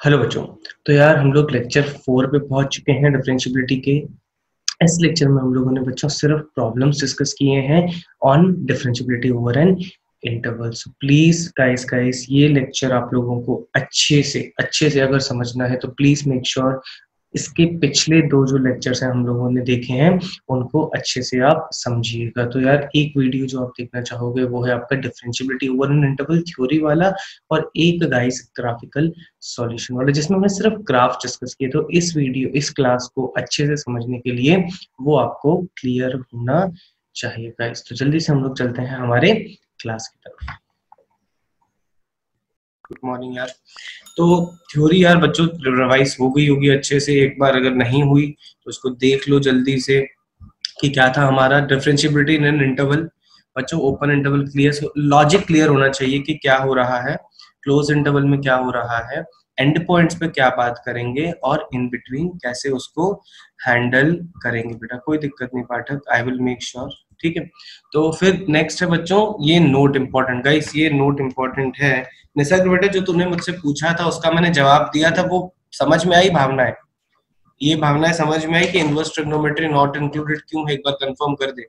Hello बच्चों। तो यार हम लोग लेक्चर 4 पे पहुंच चुके हैं डिफरेंशियबिलिटी के। इस लेक्चर में हम लोगों ने बच्चों सिर्फ प्रॉब्लम्स डिस्कस किए हैं on differentiability over an interval. So please guys ये लेक्चर आप लोगों को अच्छे से अगर समझना है तो प्लीज मेक श्योर इसके पिछले दो जो लेक्चर्स हैं हम लोगों ने देखे हैं उनको अच्छे से आप समझिएगा। तो यार एक वीडियो जो आप देखना चाहोगे वो है आपका differentiability over an interval theory वाला, और एक गाइस ग्राफिकल सॉल्यूशन वाला जिसमें हमने सिर्फ ग्राफ डिस्कस किए। तो इस क्लास को अच्छे से समझने के लिए वो आपको क्लियर होना चाहिए गाइस। तो जल्दी से हम लोग चलते हैं हमारे क्लास की तरफ। गुड मॉर्निंग यार। तो थ्योरी यार बच्चों रिवाइज हो गई होगी अच्छे से, एक बार अगर नहीं हुई तो उसको देख लो जल्दी से कि क्या था हमारा डिफरेंशियबिलिटी इन एन इंटरवल। बच्चों open interval clear, logic clear होना चाहिए कि क्या हो रहा है, क्लोज इंटरवल में क्या हो रहा है, एंड पॉइंट्स पे क्या बात करेंगे और इन बिटवीन कैसे उसको हैंडल करेंगे। बेटा कोई दिक्कत नहीं पाठक, आई विल मेक श्योर। ठीक है, तो फिर नेक्स्ट है बच्चों ये नोट इंपॉर्टेंट गाइस, ये नोट इंपॉर्टेंट है। निसर्ग बेटे जो तूने मुझसे पूछा था उसका मैंने जवाब दिया था, वो समझ में आई भावनाएं? ये भावनाएं समझ में आई कि इनवर्स ट्रिग्नोमेट्री नॉट इंक्लूडेड क्यों है, एक बार कंफर्म कर दे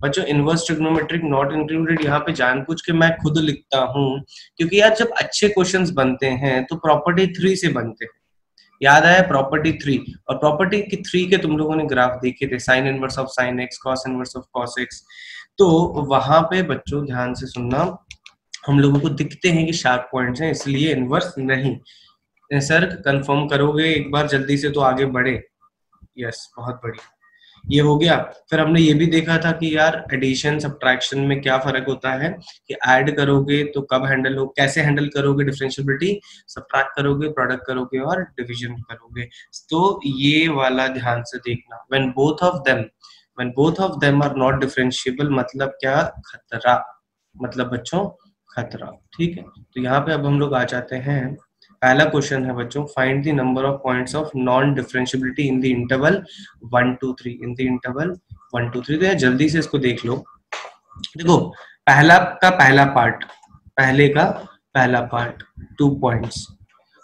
बच्चों। इनवर्स ट्रिग्नोमेट्रिक नॉट इंक्लूडेड यहाँ पे जानबूझ के मैं खुद लिखता हूँ क्योंकि यार जब अच्छे क्वेश्चंस बनते हैं तो प्रॉपर्टी 3 से बनते हैं। याद आया प्रॉपर्टी 3? और प्रॉपर्टी की 3 के तुम लोगों ने ग्राफ देखे थे, sine inverse of sine x, cos inverse of cos x. तो वहां पे बच्चों ध्यान से सुनना, हम लोगों को दिखते हैं कि शार्प पॉइंट्स हैं इसलिए इनवर्स नहीं। सर कंफर्म करोगे एक बार जल्दी से तो आगे बढ़े। यस बहुत बढ़िया, ये हो गया। फिर हमने ये भी देखा था कि यार एडिशन सब्ट्रैक्शन में क्या फर्क होता है कि ऐड करोगे तो कब हैंडल हो, कैसे हैंडल करोगे डिफरेंशियबिलिटी, सब्ट्रैक्ट करोगे, प्रोडक्ट करोगे और डिवीजन करोगे। तो ये वाला ध्यान से देखना, when both of them are not differentiable मतलब क्या, खतरा, मतलब बच्चों खतरा। ठीक है, तो यहाँ पे अब हम लोग आ जाते हैं। पहला क्वेश्चन है बच्चों, find the number of points of non differentiability in the interval 1 2 3, in the interval 1 2 3। तो जल्दी से इसको देख लो। देखो पहले का पहला पार्ट 2 पॉइंट्स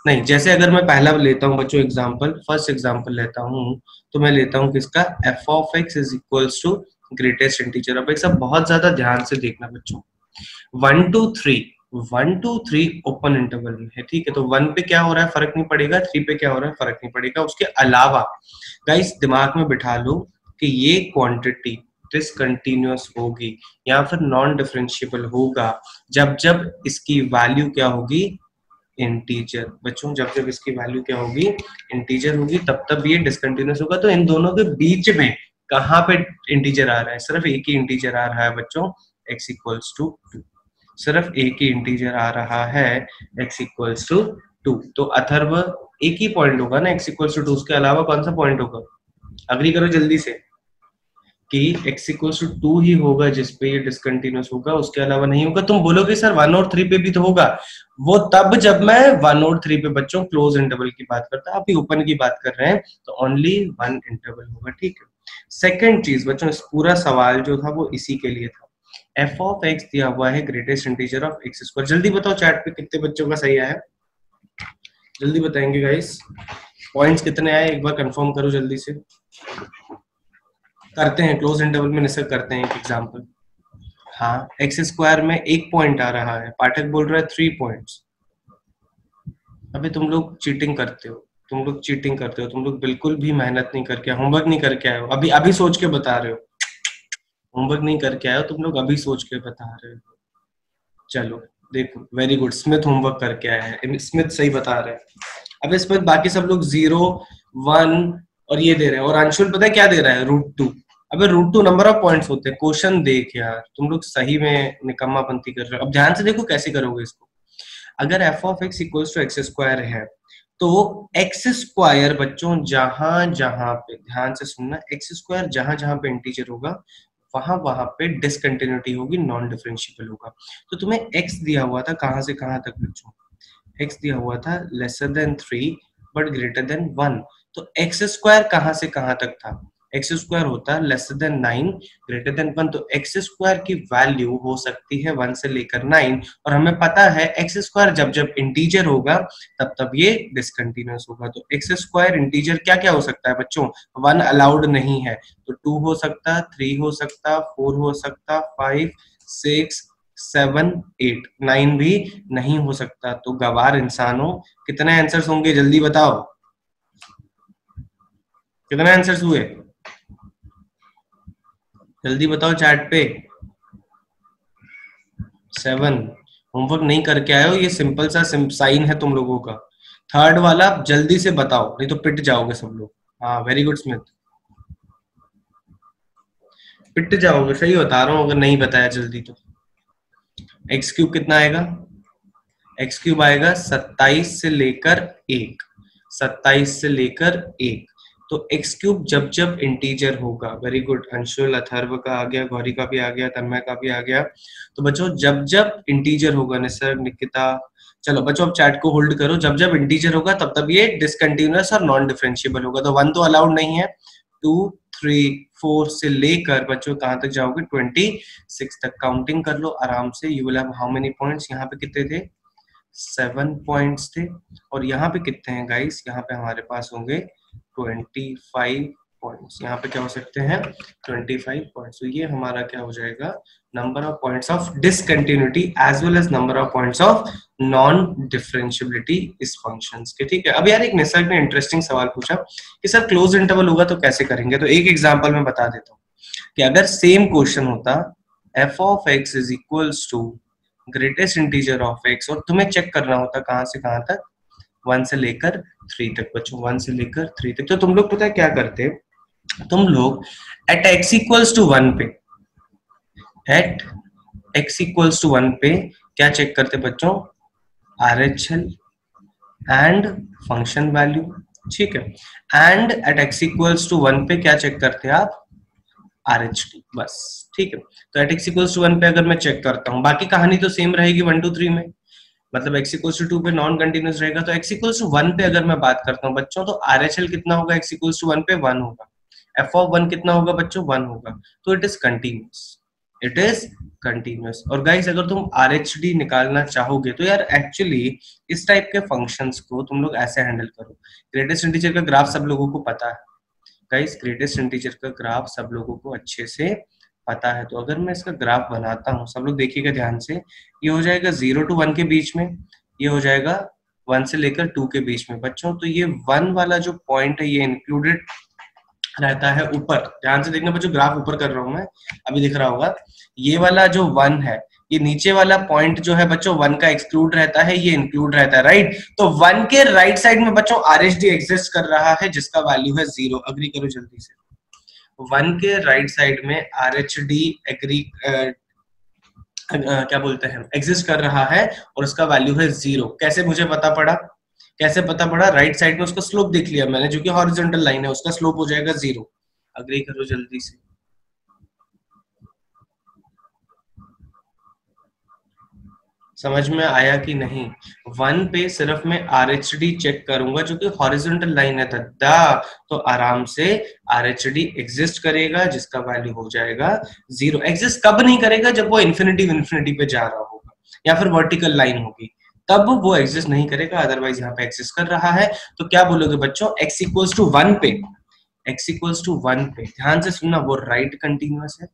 नहीं, जैसे अगर मैं पहला लेता हूँ बच्चों एग्जांपल, फर्स्ट एग्जांपल लेता हूँ तो मैं लेता हूँ किसका, f of x is equals to greatest integer. अब एक सब बहुत ज्यादा ध्यान से देखना बच्चों, 1 2 3 ओपन इंटरवल में है। ठीक है, तो 1 पे क्या हो रहा है फर्क नहीं पड़ेगा, 3 पे क्या हो रहा है फर्क नहीं पड़ेगा। उसके अलावा गाइस दिमाग में बिठा लो कि ये क्वांटिटी डिसकंटिन्यूअस होगी या फिर नॉन डिफरेंशिएबल होगा जब जब इसकी वैल्यू क्या होगी, इंटीजर। बच्चों जब जब इसकी वैल्यू क्या होगी, इंटीजर होगी, तब तब ये डिसकंटिन्यूअस होगा। तो इन दोनों के बीच में कहाँ पे इंटीजर आ रहा है, सिर्फ एक ही इंटीजर आ रहा है बच्चों, x इक्वल्स टू 2। सिर्फ एक ही इंटीजर आ रहा है x इक्वल्स टू 2। तो अथर्व एक ही पॉइंट होगा ना x इक्वल्स टू 2, उसके अलावा कौन सा पॉइंट होगा? अग्री करो जल्दी से कि x इक्वल्स टू 2 ही होगा जिसपे ये डिसकंटिन्यूअस होगा, उसके अलावा नहीं होगा। तुम बोलोगे सर 1 और 3 पे भी तो होगा, वो तब जब मैं 1 और 3 पे बच्चों क्लोज इंटरवल की बात करता, अभी ओपन की बात कर रहे हैं तो ओनली 1 इंटरवल होगा। ठीक है, सेकंड चीज बच्चों, इस पूरा सवाल जो था वो इसी के लिए था। f ऑफ x दिया हुआ है greatest integer of x square. जल्दी बताओ चैट पे कितने बच्चों का सही आया, जल्दी बताएंगे गाइस। पॉइंट्स कितने आए एक बार कंफर्म करो जल्दी से। करते हैं क्लोज इंटरवल में निश्चित करते हैं एक एग्जांपल। हाँ एक्स स्क्वायर में एक पॉइंट आ रहा है, पाठक बोल रहा है 3 पॉइंट्स। अबे तुम लोग चीटिंग करते हो, तुम लोग बिल्कुल भी मेहनत नहीं करके, होमवर्क नहीं करके आए हो, अभी अभी सोच के बता रहे हो। होमवर्क नहीं करके आए हो तुम लोग, अभी सोच के बता रहे हो। चलो देखो वेरी गुड, स्मिथ होमवर्क करके आए हैं, स्मिथ सही बता रहे हैं। अब स्मिथ बाकी सब लोग 0 1 और ये दे रहे हैं, और अंशुल पता है क्या दे रहा है, √2। अबे √2 नंबर ऑफ पॉइंट्स होते हैं। क्वेश्चन देख यार, तुम लोग सही में निकम्मापंती कर रहे हो। अब ध्यान से देखो कैसे करोगे इसको। अगर f of x equals to x square है तो एक्स स्क्वायर बच्चों जहां जहां पे, ध्यान से सुनना, एक्स स्क्वायर जहां जहां पे इंटीजर होगा वहां वहां पे डिसकंटिन्यूटी होगी, नॉन डिफरेंशिएबल होगा। तो तुम्हें x दिया हुआ था कहां से कहां तक बच्चों, x दिया हुआ था lesser than 3 but greater than 1। तो एक्स स्क्वायर कहां से कहां तक था, एक्स स्क्वायर होता है लेस देन 9 ग्रेटर देन 1, तो एक्स स्क्वायर की वैल्यू हो सकती है 1 से लेकर 9, और हमें पता है एक्स स्क्वायर जब जब इंटीजर होगा तब तब ये डिसकंटिन्यूअस होगा। तो एक्स स्क्वायर इंटीजर क्या क्या हो सकता है बच्चों, 1 अलाउड नहीं है, तो 2 हो सकता, 3 हो सकता, 4 हो सकता, 5, 6, 7, 8, 9 भी नहीं हो सकता। तो गवार इंसानों कितने आंसर्स होंगे जल्दी बताओ, कितने आंसर्स हुए जल्दी बताओ चैट पे। 7। होमवर्क नहीं करके आए हो, ये सिंपल सा साइन है तुम लोगों का। थर्ड वाला जल्दी से बताओ नहीं तो पिट जाओगे सब लोग। हाँ वेरी गुड स्मिथ, पिट जाओगे, सही बता रहा हूँ अगर नहीं बताया जल्दी तो। एक्स क्यूब कितना आएगा, एक्स क्यूब आएगा 27 से लेकर 1, 27 से लेकर 1। तो एक्स क्यूब जब जब इंटीजर होगा, वेरी गुड अंशुल, अथर्व का आ गया, गौरी का भी आ गया, तन्मय का भी आ गया। तो बच्चों जब जब इंटीजर होगा, निसर्ग, निकिता, चलो बच्चों अब चैट को होल्ड करो, जब जब इंटीजर होगा तब तब ये डिसकंटिन्यूअस और नॉन डिफरेंशिएबल होगा। तो 1 तो अलाउड नहीं है, 2, 3, 4 से लेकर बच्चों कहां तक जाओगे, 26 तक। काउंटिंग कर लो आराम से, you will have how many points, यहाँ पे कितने थे, 7 पॉइंट्स थे, और यहाँ पे कितने हैं गाइस, यहाँ पे हमारे पास होंगे 25 पॉइंट्स। यहाँ पे क्या हो सकते हैं, 25 पॉइंट्स। तो ये हमारा क्या हो जाएगा, number of points of discontinuity as well as number of points of non differentiability इस फंक्शंस के। ठीक है, अब यार एक निसर्ग ने इंटरेस्टिंग सवाल पूछा कि सर क्लोज इंटरवल होगा तो कैसे करेंगे। तो एक एग्जांपल मैं बता देता हूँ कि अगर सेम क्वेश्चन होता f of x is equals to greatest integer of x, और तुम्हें चेक करना होता कहां से कहां तक, 1 से लेकर 3 तक बच्चों, 1 से लेकर 3 तक। तो तुम लोग पता है क्या करते, तुम लोग एट x इक्वल्स टू 1 पे, एट x इक्वल्स टू 1 पे क्या चेक करते बच्चों, RHL एंड फंक्शन वैल्यू। ठीक है, and at x equals to 1 पे क्या चेक करते हैं आप, RHT, बस। ठीक है, तो एट x इक्वल्स टू 1 पे अगर मैं चेक करता हूँ, बाकी कहानी तो सेम रहेगी 1 2 3 में, मतलब x इक्वल्स टू 2 पे नॉन कंटिन्यूअस रहेगा। तो x इक्वल्स टू 1 पे अगर मैं बात करता हूँ बच्चों, तो RHL कितना होगा, x इक्वल्स टू 1 पे 1 होगा, f ऑफ 1 कितना होगा बच्चों, 1 होगा। तो it is continuous, it is continuous. और गाइस अगर तुम RHD निकालना चाहोगे तो यार एक्चुअली इस टाइप के फंक्शंस को तुम लोग ऐसे हैंडल करो। ग्रेटेस्ट इंटीजर का ग्राफ सब लोगों को पता है गाइस, ग्रेटेस्ट इंटीजर का ग्राफ सब लोगों को अच्छे से पता है। तो अगर मैं इसका ग्राफ बनाता हूँ, सब लोग देखिएगा ध्यान से, ये हो जाएगा 0 to 1 के बीच में, ये हो जाएगा 1 से लेकर 2 के बीच में बच्चों। तो ये 1 वाला जो पॉइंट है ये इंक्लूडेड रहता है ऊपर, ध्यान से देखना बच्चों, ग्राफ ऊपर कर रहा हूं मैं, अभी दिख रहा होगा। ये वाला जो 1 है, ये नीचे वाला पॉइंट जो है बच्चों 1 का एक्सक्लूड रहता है, ये इंक्लूड रहता है, राइट। तो 1 के राइट साइड में बच्चों RHD एग्जिस्ट कर रहा है जिसका वैल्यू है 0, अग्री करो जल्दी से। 1 के राइट साइड में RHD एग्री क्या बोलते हैं, एग्जिस्ट कर रहा है और उसका वैल्यू है 0। कैसे मुझे पता पड़ा, कैसे पता पड़ा, राइट साइड में उसका स्लोप देख लिया मैंने, जो कि हॉरिजॉन्टल लाइन है, उसका स्लोप हो जाएगा 0, अग्री करो जल्दी से। समझ में आया कि नहीं, 1 पे सिर्फ मैं RHD चेक करूंगा जो कि हॉरिजॉन्टल लाइन है दद्दा, तो आराम से RHD एग्जिस्ट करेगा जिसका वैल्यू हो जाएगा 0। एग्जिस्ट कब नहीं करेगा, जब वो इन्फिनिटी पे जा रहा होगा या फिर वर्टिकल लाइन होगी, तब वो एग्जिस्ट नहीं करेगा, अदरवाइज यहाँ पे एग्जिस्ट कर रहा है। तो क्या बोलोगे बच्चों, x इक्वल्स टू 1 पे, x इक्वल्स टू 1 पे ध्यान से सुनना, वो राइट कंटिन्यूअस है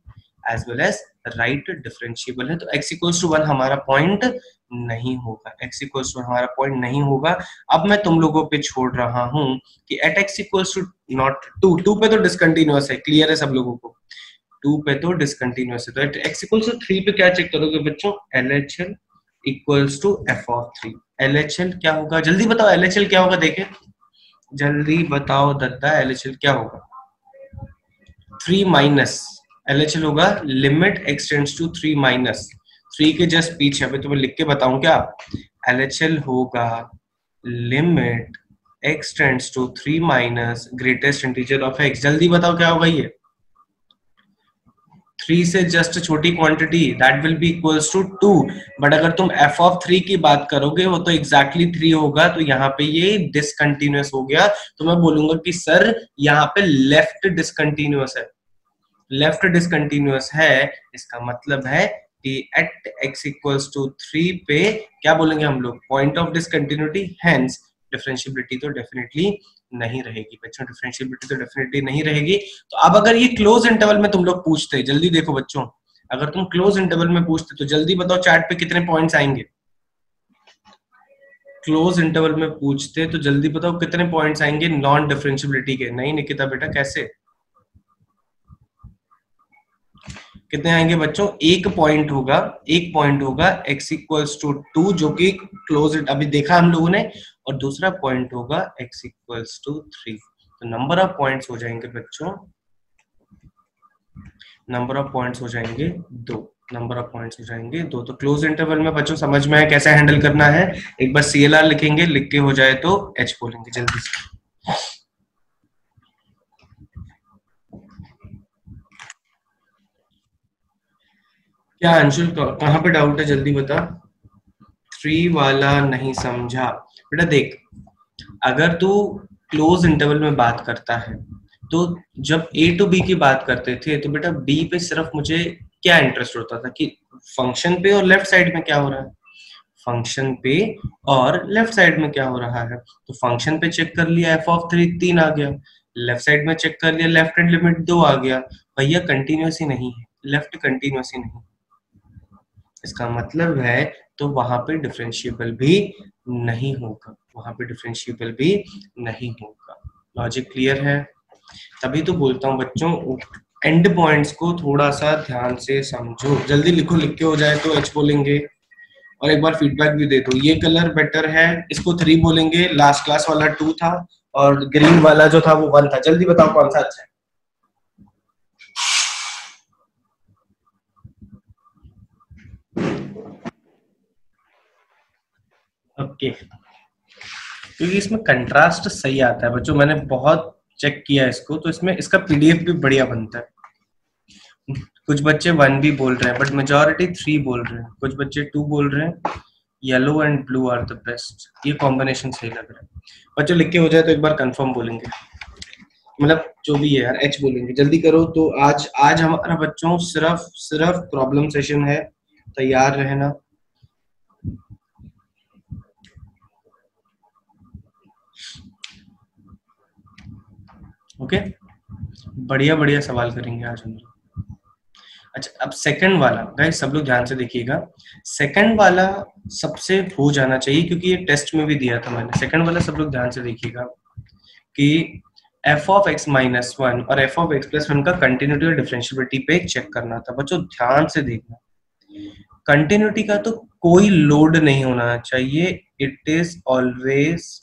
as well as right differentiable है। तो x इक्वल्स टू 1 हमारा पॉइंट नहीं होगा, x इक्वल्स टू हमारा पॉइंट नहीं होगा। अब मैं तुम लोगों पे छोड़ रहा हूं कि at x equals to not 2, 2 पे तो डिसकंटिन्यूअस है, क्लियर है सब लोगों को, 2 पे तो डिसकंटिन्यूअस है। तो एट x इक्वल्स टू 3 पे क्या चेक करोगे बच्चों, LHL equals to f of 3। LHL क्या होगा जल्दी बताओ, LHL क्या होगा देखे जल्दी बताओ दद्दा, LHL क्या होगा, 3 माइनस, LHL होगा limit x tends to 3 minus 3 के जस्ट पीछे, अभी तुम्हें लिख के बताऊं क्या, LHL होगा limit x tends to 3 minus greatest integer of x। जल्दी बताओ क्या होगा ये, 3 से जस्ट छोटी quantity, that will be equals to 2। But अगर तुम f ऑफ 3 की बात करोगे वो तो एग्जैक्टली 3 होगा, तो यहाँ पे ये डिसकंटिन्यूअस हो गया। तो मैं बोलूंगा कि सर यहाँ पे लेफ्ट डिसकंटिन्यूअस है, लेफ्ट डिसकंटिन्यूअस है। इसका मतलब है कि एट x इक्वल्स टू 3 पे क्या बोलेंगे हम लोग, point of discontinuity, hence differentiability तो डेफिनेटली नहीं रहेगी बच्चों, डिफरेंशिएबिलिटी तो डेफिनेटली नहीं रहेगी। तो अब अगर ये क्लोज इंटरवल में तुम लोग पूछते, जल्दी देखो बच्चों, अगर तुम क्लोज इंटरवल में पूछते तो जल्दी बताओ चैट पे कितने पॉइंट्स आएंगे। क्लोज इंटरवल में पूछते तो जल्दी बताओ कितने पॉइंट्स आएंगे नॉन डिफरेंशिएबिलिटी के। नहीं निकिता बेटा कैसे, कितने आएंगे बच्चों, एक पॉइंट होगा, एक पॉइंट होगा x इक्वल्स टू 2 जो कि क्लोज अभी देखा हम लोगों ने, और दूसरा पॉइंट होगा x इक्वल्स टू 3। तो नंबर ऑफ पॉइंट्स हो जाएंगे बच्चों, नंबर ऑफ पॉइंट्स हो जाएंगे 2, नंबर ऑफ पॉइंट्स हो जाएंगे 2। तो क्लोज इंटरवल में बच्चों समझ में आया कैसे हैंडल करना है। एक बार CLR लिखेंगे, लिख के हो जाए तो h बोलेंगे जल्दी से। क्या अंशुल कहाँ पे डाउट है जल्दी बता। 3 वाला नहीं समझा बेटा, देख अगर तू क्लोज इंटरवल में बात करता है तो जब a टू b की बात करते थे तो बेटा b पे सिर्फ मुझे क्या इंटरेस्ट होता था कि फंक्शन पे और लेफ्ट साइड में क्या हो रहा है, फंक्शन पे और लेफ्ट साइड में क्या हो रहा है। तो फंक्शन पे चेक कर लिया f ऑफ 3 3 आ गया, लेफ्ट साइड में चेक कर लिया लेफ्ट हैंड लिमिट 2 आ गया। भैया कंटिन्यूस ही नहीं है, लेफ्ट कंटिन्यूस ही नहीं, इसका मतलब है तो वहां पे डिफरेंशिएबल भी नहीं होगा, वहां पे डिफरेंशिएबल भी नहीं होगा। लॉजिक क्लियर है। तभी तो बोलता हूँ बच्चों एंड पॉइंट्स को थोड़ा सा ध्यान से समझो। जल्दी लिखो, लिख के हो जाए तो h बोलेंगे, और एक बार फीडबैक भी दे दो। ये कलर बेटर है, इसको 3 बोलेंगे, लास्ट क्लास वाला 2 था और ग्रीन वाला जो था वो 1 था। जल्दी बताओ कौन सा अच्छा है। ओके क्योंकि इसमें कंट्रास्ट सही आता है बच्चों, मैंने बहुत चेक किया इसको, तो इसमें इसका पीडीएफ भी बढ़िया बनता है। कुछ बच्चे 1 भी बोल रहे हैं बट मेजॉरिटी 3 बोल रहे हैं, कुछ बच्चे 2 बोल रहे हैं। Yellow and blue are the best, ये कॉम्बिनेशन सही लग रहा है। बच्चों लिख के हो जाए तो एक बार कंफर्म बोलेंगे, मतलब जो भी है यार एच बोलेंगे, जल्दी करो। तो आज हमारा बच्चों सिर्फ प्रॉब्लम सेशन है, तैयार रहना। ओके बढ़िया बढ़िया सवाल करेंगे आज हम लोग। अच्छा अब सेकंड वाला गाइस सब लोग ध्यान से देखिएगा, सेकंड वाला सबसे हो जाना चाहिए क्योंकि ये टेस्ट में भी दिया था मैंने। सेकंड वाला सब लोग ध्यान से देखिएगा कि f ऑफ x माइनस 1 और f ऑफ x प्लस 1 का कंटिन्यूटी और डिफरेंशिएबिलिटी पे चेक करना था। बच्चों ध्यान से देखना, कंटिन्यूटी का तो कोई लोड नहीं होना चाहिए, इट इज ऑलवेज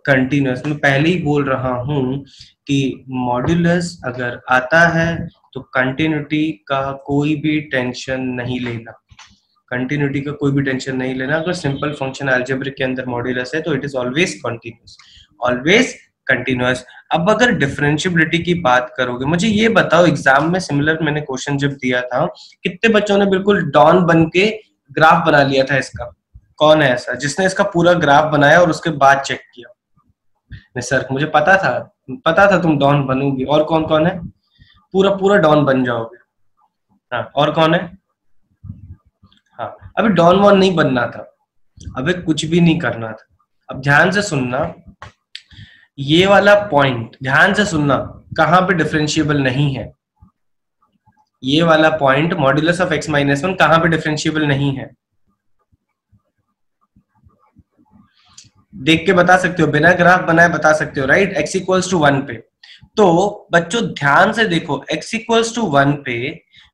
कंटिन्यूअस। मैं पहले ही बोल रहा हूं कि मॉड्यूलस अगर आता है तो कंटिन्यूटी का कोई भी टेंशन नहीं लेना, कंटिन्यूटी का कोई भी टेंशन नहीं लेना। अगर सिंपल फंक्शन अलजेब्रिक के अंदर मॉड्यूलस है तो it is always continuous, always continuous. अब अगर डिफरेंशिएबिलिटी की बात करोगे, मुझे ये बताओ एग्जाम में सिमिलर मैंने क्वेश्चन जब दिया था कितने बच्चों ने बिल्कुल डॉन बन के ग्राफ बना लिया था इसका, कौन है ऐसा जिसने इसका पूरा ग्राफ बनाया और उसके बाद चेक किया। नहीं सर मुझे पता था तुम डॉन बनोगी, और कौन कौन है, पूरा पूरा डॉन बन जाओगे। हाँ और कौन है, हाँ अभी डॉन वॉन नहीं बनना था, अबे कुछ भी नहीं करना था। अब ध्यान से सुनना, ये वाला पॉइंट ध्यान से सुनना, कहां पे डिफरेंशिएबल नहीं है, ये वाला point modulus of x minus 1 कहां पे डिफरेंशिएबल नहीं है, देख के बता सकते हो, बिना ग्राफ बनाए बता सकते हो राइट, x इक्वल्स टू 1 पे। तो बच्चों ध्यान से देखो x इक्वल्स टू 1 पे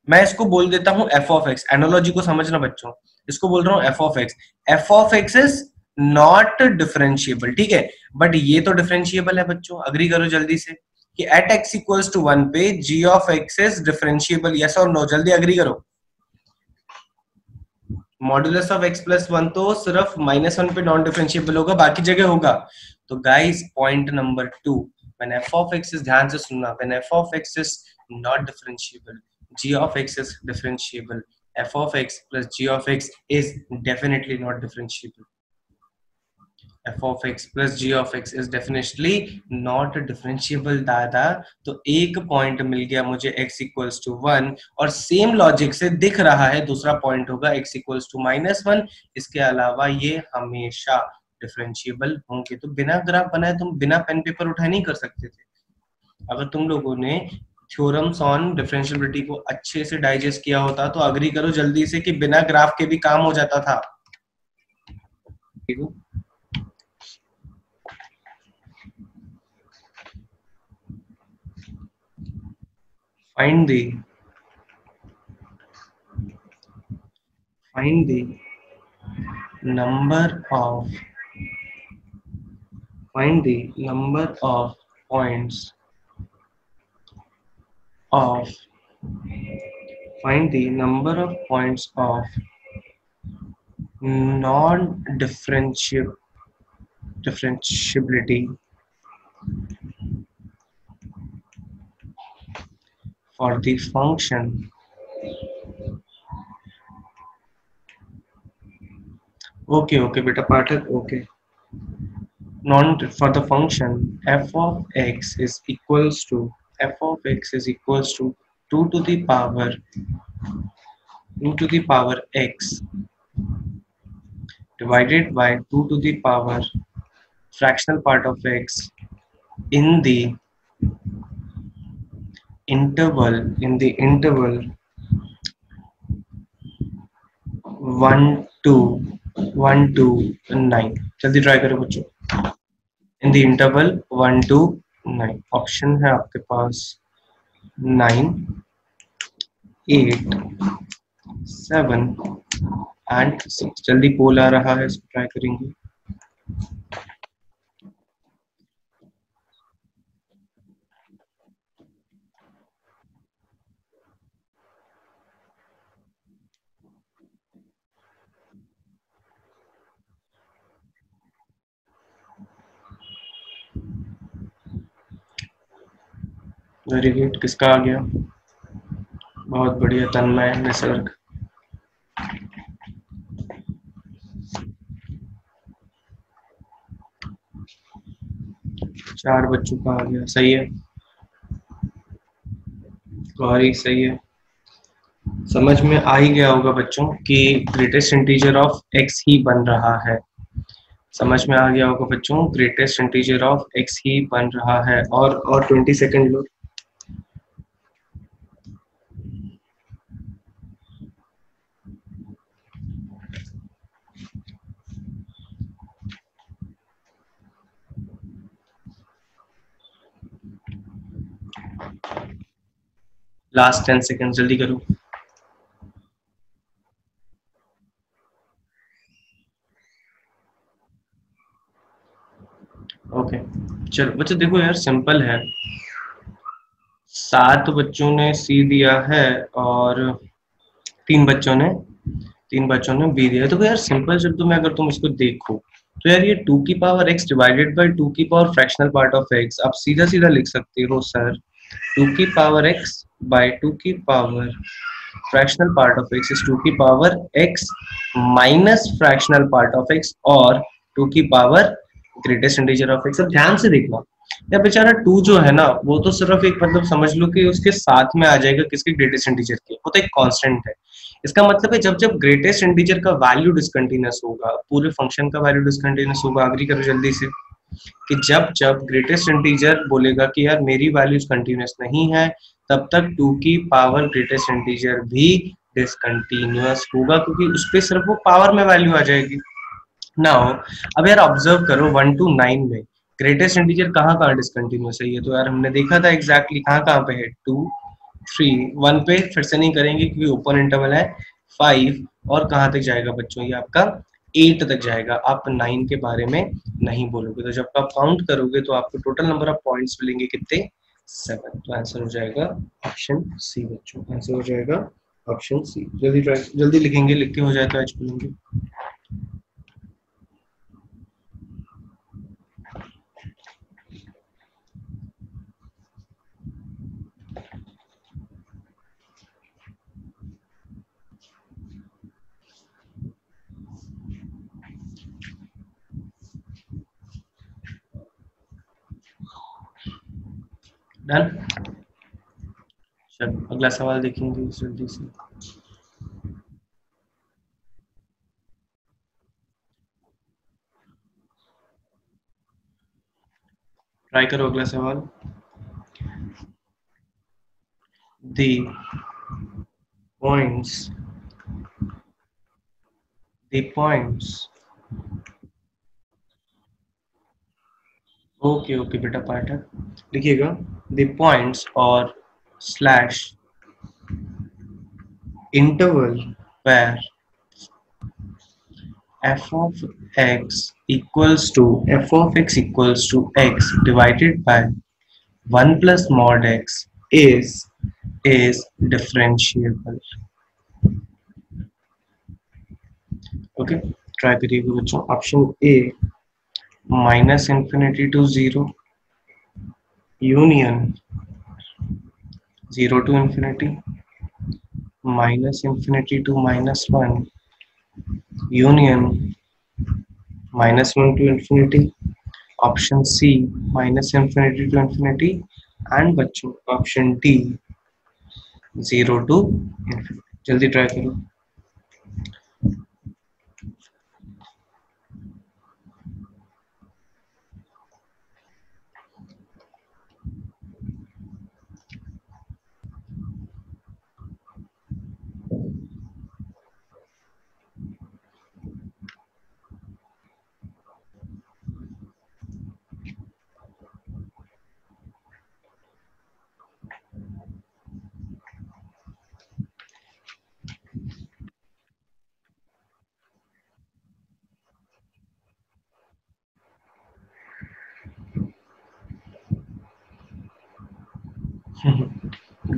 मैं इसको बोल देता हूं f ऑफ x, एनालॉजी को समझना बच्चों, इसको बोल रहा हूं f of x। f of x is not differentiable, ठीक है, बट ये तो डिफरेंशिएबल है बच्चों, अग्री करो जल्दी से कि एट x इक्वल्स टू 1 पे g of x is differentiable, yes और नो, जल्दी अग्री करो। मॉड्यूलस ऑफ x प्लस 1 तो सिर्फ -1 पे नॉन डिफरेंशिएबल होगा, बाकी जगह होगा। तो guys point number 2, when f of x is, ध्यान से सुनना, when f of x is not differentiable. G of x is differentiable. F of x plus g of x is definitely not differentiable. f of x plus g of x is definitely not differentiable दादा. तो एक point मिल गया मुझे x equals to 1 और same logic से दिख रहा है दूसरा पॉइंट होगा x equals to -1. इसके अलावा ये हमेशा डिफरेंशिएबल होंगे. तो बिना ग्राफ बनाए तुम बिना पेन पेपर उठाए नहीं कर सकते थे. अगर तुम लोगों ने थ्योरम्स ऑन डिफरेंशिएबिलिटी को अच्छे से डाइजेस्ट किया होता तो अग्री करो जल्दी से कि बिना ग्राफ के भी काम हो जाता था. find the find the number of find the number of points of find the number of points of non-differentiability for the function. Okay beta Pathak, okay. Non for the function f of x is equals to 2 to the power 2 to the power x divided by 2 to the power fractional part of x in the interval 1 to 9. जल्दी try करो बच्चों. in the interval 1 to 9. Option है आपके पास 9, 8, 7 and 6. जल्दी पोल आ रहा है, इसको try करेंगे. Very good. किसका आ गया? बहुत बढ़िया. तन्मय, निसर्ग. चार बच्चों का आ गया. सही है. गौरी सही है. समझ में आ ही गया होगा बच्चों कि ग्रेटेस्ट इंटीजर ऑफ x ही बन रहा है. समझ में आ गया होगा बच्चों, ग्रेटेस्ट इंटीजर ऑफ x ही बन रहा है. और 20 सेकेंड लो. लास्ट 10 सेकेंड जल्दी करो. ओके चलो बच्चों देखो यार, सिंपल है. 7 बच्चों ने सी दिया है और 3 बच्चों ने बी दिया है. तो यार सिंपल शब्दों में अगर तुम इसको देखो तो यार ये 2 की पावर x डिवाइडेड बाय 2 की power fractional part of x. आप सीधा सीधा लिख सकते हो सर 2 की पावर x बाय 2 की power fractional part of x is 2 की power x minus fractional part of x और 2 की power greatest integer of x. अब ध्यान से देखना यार, बेचारा 2 जो है ना वो तो सिर्फ एक मतलब समझ लो कि उसके साथ में आ जाएगा किसके, ग्रेटेस्ट इंटीजर के. वो तो एक कांस्टेंट है. इसका मतलब है जब जब ग्रेटेस्ट इंटीजर का वैल्यू डिसकंटिन्यूअस होगा, पूरे फंक्शन का वैल्यू डिसकंटिन्यूअस होगा. अग्री करो जल्दी से कि जब जब ग्रेटेस्ट इंटीजर बोलेगा कि यार मेरी वैल्यूज कंटिन्यूअस नहीं है, तब तक 2 की पावर ग्रेटेस्ट इंटीजर भी डिसकंटिन्यूअस होगा, क्योंकि उस पर सिर्फ वो पावर में वैल्यू आ जाएगी. नाउ अब यार ऑब्जर्व करो 1 to 9 में ग्रेटेस्ट इंटीजर कहाँ कहाँ डिसकंटिन्यूअस है. ये तो यार हमने देखा था एग्जैक्टली कहाँ कहाँ पे है. 2, 3, 1 पे फिर से नहीं करेंगे क्योंकि ओपन इंटरवल है. 5 और कहाँ तक जाएगा बच्चों, ये आपका 8 तक जाएगा. आप 9 के बारे में नहीं बोलोगे. तो जब आप काउंट करोगे तो आपको टोटल नंबर ऑफ पॉइंट्स मिलेंगे कितने, 7. तो आंसर हो जाएगा ऑप्शन सी बच्चों. आंसर हो जाएगा ऑप्शन सी. जल्दी लिखेंगे, लिख के हो जाए तो आज बोलेंगे. डन। चलो अगला सवाल देखेंगे जल्दी से। ट्राई करो अगला सवाल। The points, the points, okay okay बेटा पाठक लिखिएगा। the points और slash interval where f of x equals to x divided by 1 plus mod x is differentiable। Okay try करिएगा बच्चों। Option A minus infinity to zero, union 0 to infinity, minus infinity to minus 1, union minus 1 to infinity, option C minus infinity to infinity, and बच्चों option D 0 to infinity। जल्दी try करो।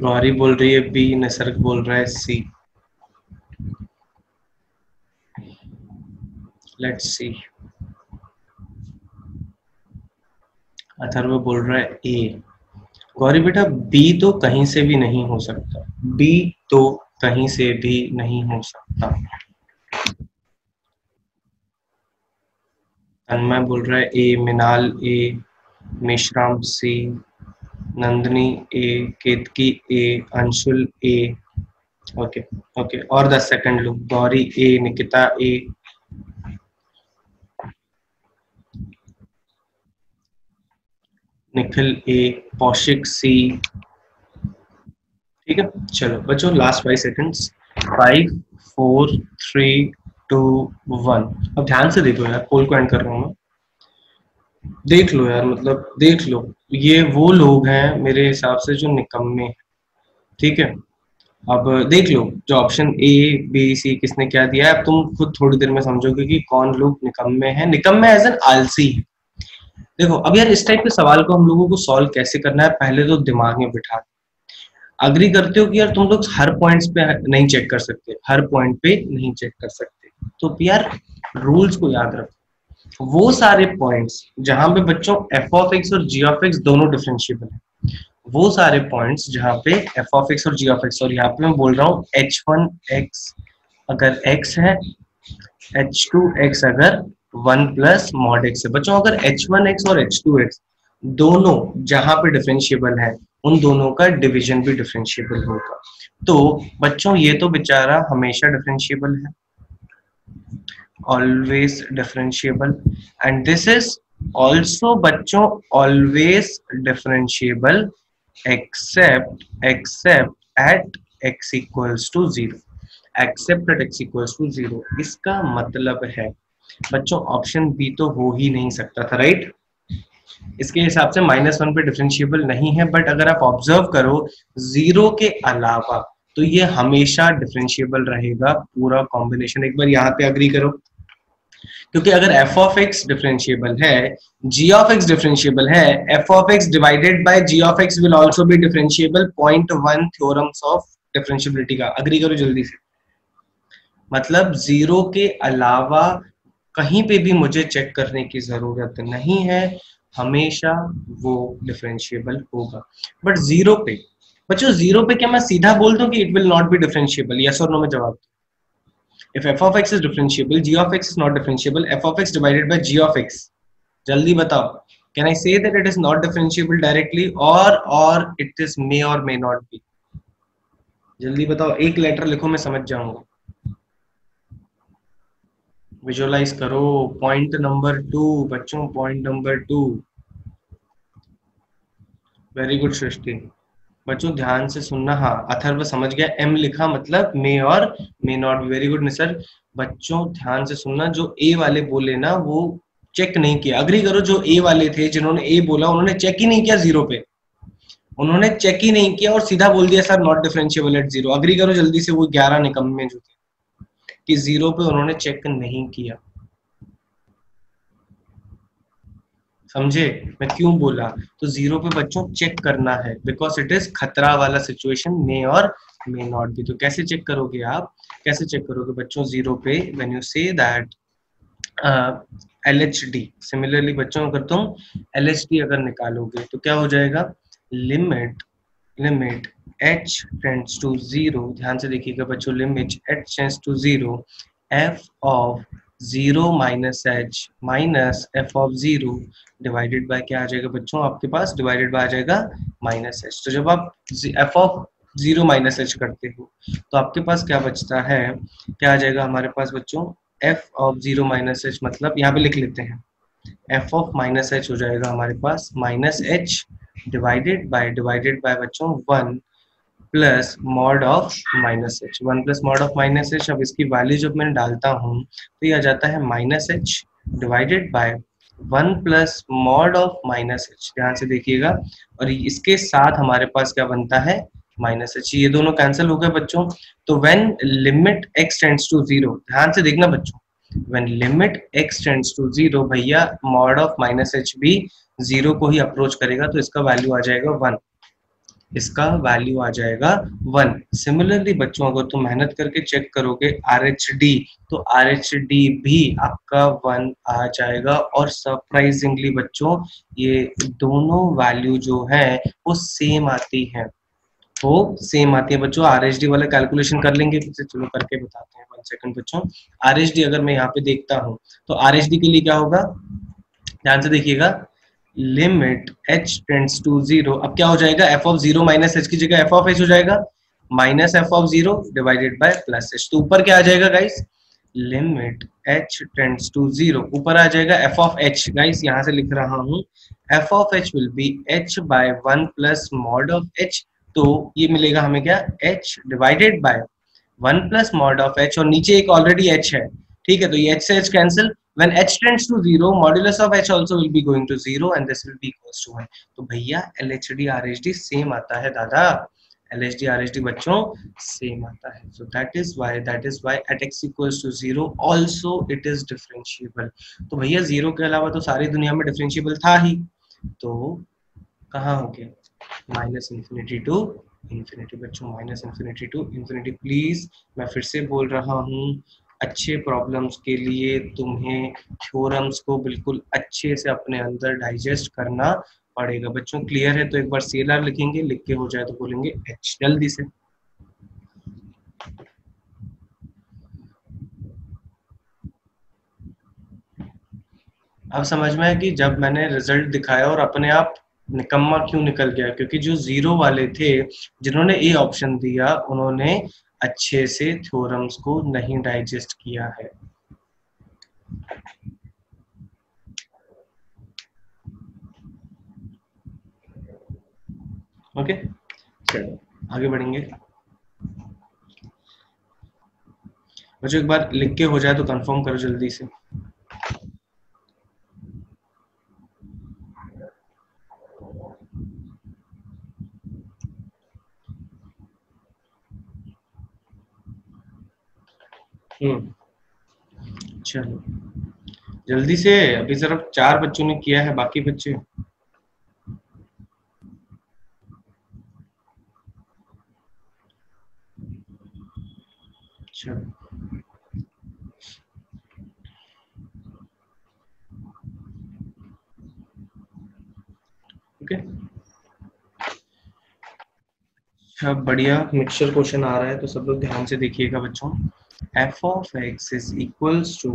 गौरी बोल रही है B, Nisarga बोल रहा है सी। Let's see. अथर्व बोल रहा है ए। गौरी बेटा बी तो कहीं से भी नहीं हो सकता, बी तो कहीं से भी नहीं हो सकता। तन्मय बोल रहा है ए, मिनाल ए, मेशराम सी, नंदनी ए, केतकी ए, अंशुल ए। ओके ओके और 10 सेकंड लो। गौरी ए, निकिता ए, निखिल ए, कौशिक सी। ठीक है चलो बच्चों लास्ट 5 सेकंड्स। 5 4 3 2 1। अब ध्यान से देखो यार, पोल को एंड कर रहा हूँ मैं। देख लो यार, मतलब देख लो, ये वो लोग हैं मेरे हिसाब से जो निकम्मे हैं। ठीक है अब देख लो जो ऑप्शन ए बी सी किसने क्या दिया है, अब तुम खुद थोड़ी देर में समझोगे कि कौन लोग निकम्मे हैं। निकम्मे एज एन आलसी है। देखो अब यार इस टाइप के सवाल को हम लोगों को सॉल्व कैसे करना है, पहले तो दिमाग में बिठा। अग्री करते हो कि यार तुम लोग हर पॉइंट्स पे नहीं चेक कर सकते, हर पॉइंट पे नहीं चेक कर सकते, तो यार रूल्स को याद रखो। वो सारे पॉइंट्स जहां पे बच्चों एफ ऑफ एक्स और जी ऑफ एक्स दोनों डिफरेंशिएबल है, वो सारे पॉइंट्स जहां पे एफ ऑफ एक्स और जी ऑफ एक्स, और यहाँ पे मैं बोल रहा हूँ h1x अगर x है, h2x अगर 1 प्लस मॉड x है। बच्चों अगर h1x और h2x दोनों जहां पे डिफरेंशिएबल है, उन दोनों का डिवीजन भी डिफरेंशिएबल होगा। तो बच्चों ये तो बेचारा हमेशा डिफरेंशिएबल है, always differentiable, and this is also बच्चों always differentiable except at x equals to 0। Except at x equals to 0 इसका मतलब है बच्चों ऑप्शन बी तो हो ही नहीं सकता था, राइट। इसके हिसाब से -1 पे डिफरेंशिएबल नहीं है, बट अगर आप ऑब्जर्व करो 0 के अलावा तो ये हमेशा डिफरेंशिएबल रहेगा पूरा कॉम्बिनेशन। एक बार यहाँ पे अग्री करो, क्योंकि अगर f ऑफ x डिफरेंशिएबल है, g ऑफ x डिफरेंशिएबल है, f of x divided by g of x will also be differentiable. Point 1 theorems of differentiability का अग्री करो जल्दी से। मतलब 0 के अलावा कहीं पे भी मुझे चेक करने की जरूरत नहीं है, हमेशा वो डिफरेंशिएबल होगा। बट 0 पे बच्चों, 0 पे क्या मैं सीधा बोल दूं कि it will not be differentiable? Yes और नो में जवाब। If f of x is differentiable, g of x is not differentiable, f of x divided by g of x, जल्दी बताओ can I say that it is not differentiable directly, और it is मे और may not be? जल्दी बताओ, एक letter लिखो, मैं समझ जाऊंगा। विजुअलाइज करो। पॉइंट नंबर 2 बच्चों, पॉइंट नंबर 2। वेरी गुड सृष्टि। बच्चों ध्यान से सुनना। हाँ, अथर्व समझ गया, एम लिखा मतलब मे और may not. Very good Nisar. बच्चों ध्यान से सुनना, जो ए वाले बोले ना वो चेक नहीं किया। अग्री करो, जो ए वाले थे जिन्होंने ए बोला उन्होंने चेक ही नहीं किया जीरो पे, उन्होंने चेक ही नहीं किया और सीधा बोल दिया sir not differentiable eight zero. Agree करो जल्दी से, वो 11 निकम्मे जो थे कि जीरो पे उन्होंने चेक नहीं किया। समझे मैं क्यों बोला? तो जीरो पे बच्चों चेक करना है, बिकॉज इट इज खतरा वाला सिचुएशन, मे और मे नॉट भी। तो कैसे चेक करोगे आप? कैसे चेक करोगे बच्चों जीरो पे? When you say that LHD, similarly बच्चों अगर तुम LHD अगर निकालोगे तो क्या हो जाएगा? Limit limit h tends to zero, ध्यान से देखिएगा बच्चों, limit h tends to zero, f of zero minus h minus f of zero divided by क्या आ जाएगा बच्चों आपके पास? डिवाइडेड बाय आ जाएगा माइनस h। तो जब आप f of zero minus h करते हो तो आपके पास क्या बचता है? क्या आ जाएगा हमारे पास बच्चों? f of zero minus h, मतलब यहाँ पे लिख लेते हैं, f ऑफ माइनस h हो जाएगा हमारे पास माइनस h डिवाइडेड बाय बच्चों 1 plus mod of minus H. 1 plus mod of minus H. अब इसकी वैल्यू जब मैं डालता हूँ तो ये आ जाता है minus H divided by 1 plus mod of minus H. ध्यान से देखिएगा, और इसके साथ हमारे पास क्या बनता है? Minus h. ये दोनों कैंसिल हो गए बच्चों। तो when limit x tends to zero, ध्यान से देखना बच्चों, when limit x tends to zero, भैया मॉड ऑफ माइनस एच भी जीरो को ही अप्रोच करेगा, तो इसका वैल्यू आ जाएगा 1। इसका वैल्यू आ जाएगा 1। सिमिलरली बच्चों अगर तुम मेहनत करके चेक करोगे RHD, तो RHD भी आपका 1 आ जाएगा। और सरप्राइजिंगली बच्चों ये दोनों वैल्यू जो है वो सेम आती है, वो सेम आती है बच्चों। RHD वाला कैलकुलेशन कर लेंगे फिर से, चलो करके बताते हैं। 1 सेकंड बच्चों, RHD अगर मैं यहाँ पे देखता हूँ तो RHD के लिए क्या होगा? ध्यान से देखिएगा, limit h tends to zero, अब क्या हो जाएगा? f of zero minus h की जगह f ऑफ h हो जाएगा, minus f of zero divided by plus h। तो ऊपर क्या आ जाएगा guys? Limit h tends to zero, ऊपर आ जाएगा f ऑफ h। गाइस यहाँ से लिख रहा हूँ, f of h will be h by 1 plus mod of h। तो ये मिलेगा हमें क्या? h divided by 1 plus mod of h, और नीचे एक ऑलरेडी h है, ठीक है, तो ये h से h cancel. When h tends to zero, modulus of h also will be going to zero and this will be equals to 1। तो भैया LHD RHD सेम आता है दादा, LHD RHD बच्चों सेम आता है। So that is why at x equals to 0 also it is differentiable। तो भैया जीरो के अलावा तो सारी दुनिया में डिफरेंशिएबल था ही, तो कहाँ हो गया? माइनस इन्फिनिटी टू इन्फिनिटी बच्चों, minus infinity to infinity. Please मैं फिर से बोल रहा हूँ, अच्छे प्रॉब्लम्स के लिए तुम्हें थ्योरम्स को बिल्कुल अच्छे से अपने अंदर डाइजेस्ट करना पड़ेगा बच्चों। क्लियर है? तो एक बार CLR लिखेंगे, लिख के हो जाए तो बोलेंगे H जल्दी से। अब समझ में है कि जब मैंने रिजल्ट दिखाया और अपने आप निकम्मा क्यों निकल गया? क्योंकि जो जीरो वाले थे जिन्होंने ए ऑप्शन दिया उन्होंने अच्छे से थ्योरम्स को नहीं डाइजेस्ट किया है। ओके, चलो आगे बढ़ेंगे बच्चों। एक बार लिख के हो जाए तो कंफर्म करो जल्दी से। चलो जल्दी से, अभी सिर्फ 4 बच्चों ने किया है, बाकी बच्चे चलो ओके। अब बढ़िया मिक्सचर क्वेश्चन आ रहा है तो सब लोग ध्यान से देखिएगा बच्चों। f of x is equals to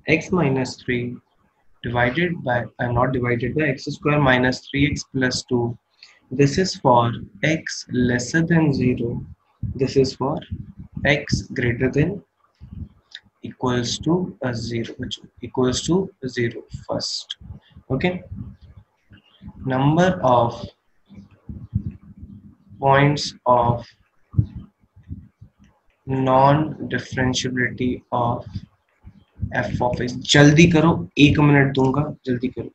x minus 3 divided by not divided by x square minus 3x plus 2. This is for x lesser than 0. This is for x greater than equals to 0, equals to 0 first. Okay, number of points of non differentiability of f of x. जल्दी करो, 1 minute दूंगा, जल्दी करो.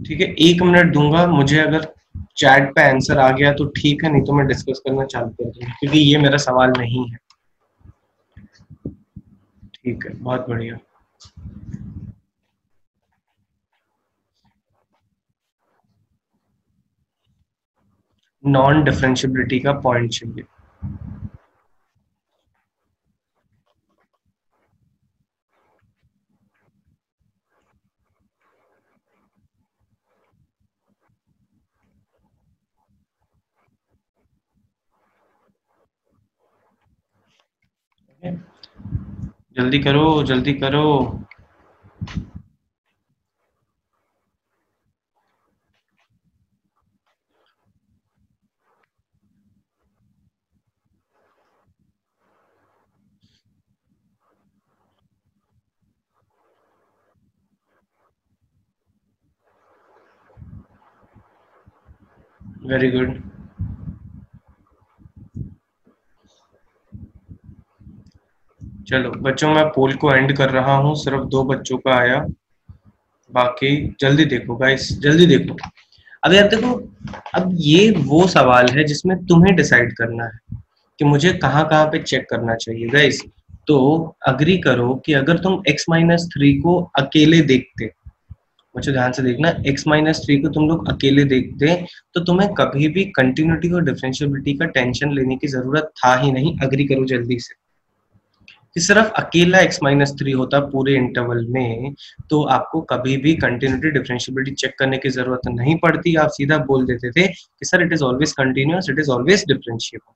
ठीक है, 1 minute दूंगा. मुझे अगर चैट पे आंसर आ गया तो ठीक है, नहीं तो मैं डिस्कस करना चालू कर दूंगा, क्योंकि ये मेरा सवाल नहीं है. ठीक है, बहुत बढ़िया. नॉन डिफरेंशियबिलिटी का पॉइंट चाहिए. जल्दी करो, जल्दी करो. Very good. चलो बच्चों, मैं पोल को एंड कर रहा हूँ. सिर्फ 2 बच्चों का आया, बाकी जल्दी देखो गाइस, जल्दी देखो. अब यार देखो, अब ये वो सवाल है जिसमें तुम्हें डिसाइड करना है कि मुझे कहाँ कहाँ पे चेक करना चाहिए गाइस. तो अग्री करो कि अगर तुम x-3 को अकेले देखते, मुझे ध्यान से देखना, x-3 को तुम लोग अकेले देखते तो तुम्हें कभी भी कंटिन्यूटी और डिफरेंशियबिलिटी का टेंशन लेने की जरूरत था ही नहीं. अग्री करो जल्दी से कि सिर्फ अकेला x-3 होता पूरे इंटरवल में, तो आपको कभी भी कंटिन्यूटी डिफरेंशियबिलिटी चेक करने की जरूरत नहीं पड़ती. आप सीधा बोल देते थे कि sir it is always continuous, it is always differentiable.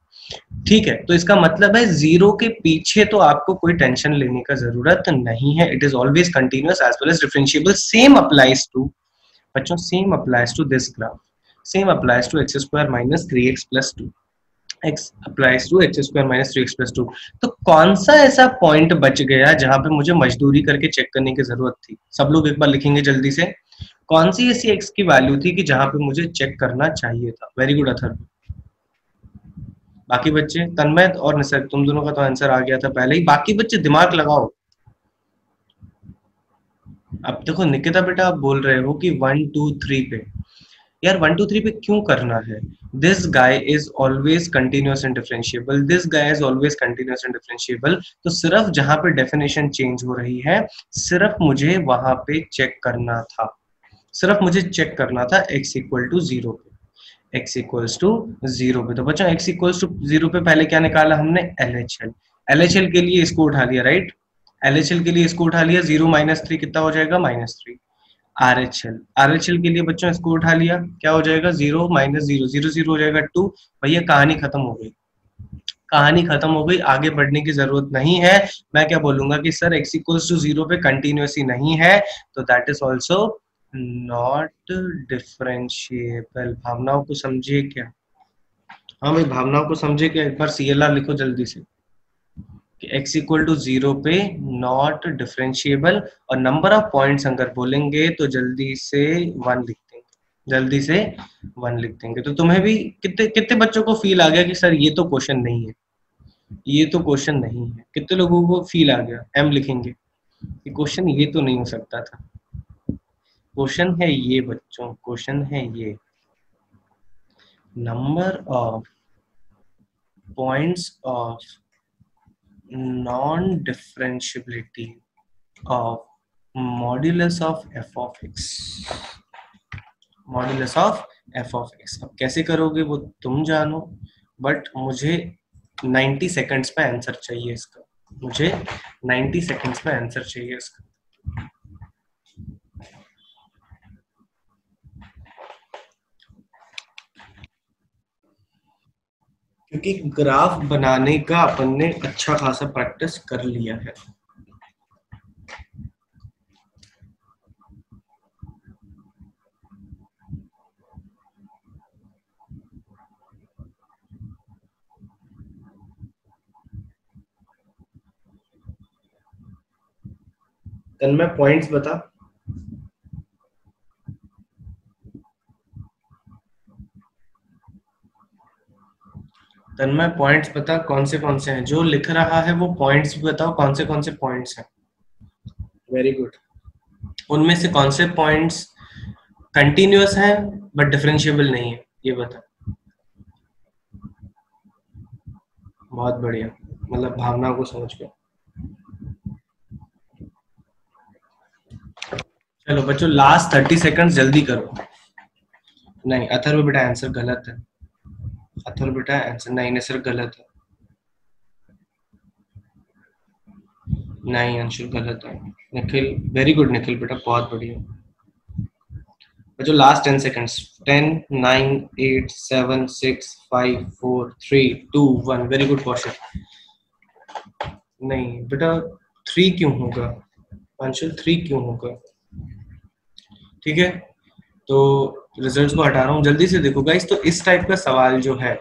ठीक है, तो इसका मतलब है जीरो के पीछे तो आपको कोई टेंशन लेने का जरूरत नहीं है. It is always continuous as well as differentiable. Same applies to, बच्चों, same applies to this graph. Same applies to x square minus 3x plus 2. x applies to x square minus 3x plus 2. तो कौन सा ऐसा point बच गया जहां पे मुझे मजदूरी करके चेक करने की जरूरत थी? सब लोग एक बार लिखेंगे जल्दी से. कौन सी ऐसी x की वैल्यू थी कि जहां पे मुझे चेक करना चाहिए था? Very good Atharva. बाकी बच्चे, तन्मय और निसर्ग, तुम दोनों का तो आंसर आ गया था पहले ही. बाकी बच्चे दिमाग लगाओ. अब देखो निकिता बेटा, आप बोल रहे हो कि 1 2 3 पे. यार 1 2 3 पे क्यों करना है? This guy is always continuous and differentiable, this guy is always continuous and differentiable. तो सिर्फ जहां पे डेफिनेशन चेंज हो रही है, सिर्फ मुझे वहां पे चेक करना था. सिर्फ मुझे चेक करना था x इक्वल टू 0 पे. x इक्वल्स टू 0 पे. तो बच्चों x इक्वल्स टू 0 पे पहले क्या निकाला हमने? LHL. LHL के लिए इसको उठा लिया, राइट? LHL के लिए इसको उठा लिया. 0 - 3 कितना हो जाएगा? -3. RHL, RHL के लिए बच्चों इसको उठा लिया, क्या हो जाएगा? 0 - 0, 0 0 हो जाएगा 2. भैया कहानी खत्म हो गई, कहानी खत्म हो गई. आगे बढ़ने की जरूरत नहीं है. मैं क्या बोलूंगा कि सर x इक्वल्स टू 0 पे कंटिन्यूस ही नहीं है, तो that is also not differentiable. भावनाओं को समझिए क्या? हाँ भाई, भावनाओं को समझे क्या? एक बार CLR लिखो जल्दी से कि x इक्वल टू 0 पे नॉट डिफरेंशिएबल. और नंबर ऑफ पॉइंट्स अगर बोलेंगे तो जल्दी से 1 लिख देंगे, जल्दी से 1 लिख देंगे. तो तुम्हें भी कितने कितने बच्चों को फील आ गया कि सर ये तो क्वेश्चन नहीं है, ये तो क्वेश्चन नहीं है? कितने लोगों को फील आ गया? M लिखेंगे कि क्वेश्चन ये तो नहीं हो सकता था. क्वेश्चन है ये बच्चों, क्वेश्चन है ये. Number of points of non differentiability of modulus of f of x. Modulus of f of x. अब कैसे करोगे वो तुम जानो, बट मुझे 90 सेकंड्स पे आंसर चाहिए इसका. मुझे 90 सेकंड्स पे आंसर चाहिए इसका. क्योंकि ग्राफ बनाने का अपन ने अच्छा खासा प्रैक्टिस कर लिया है। तन्मय पॉइंट्स बता। तन्मय पॉइंट्स बता कौन से हैं, जो लिख रहा है वो पॉइंट्स भी बताओ कौन से पॉइंट्स हैं। Very good. उनमें से कौन से पॉइंट्स कंटिन्यूअस हैं बट डिफरेंशिएबल नहीं है, ये बता। बहुत बढ़िया, मतलब भावना को समझ गया। चलो बच्चों लास्ट 30 सेकंड्स जल्दी करो। नहीं अथर्व बेटा आंसर गलत है। अथर्व बेटा आंसर नहीं, आंसर गलत है। नहीं अंशुल गलत है। निखिल वेरी गुड, निखिल बेटा बहुत बढ़िया। बच्चों last 10 seconds. 10 9 8 7 6 5 4 3 2 1। Very good question. नहीं बेटा 3 क्यों होगा अंशुल, 3 क्यों होगा? ठीक है तो रिजल्ट्स को हटा रहा हूँ, जल्दी से देखो गाइस। तो इस टाइप का सवाल जो है,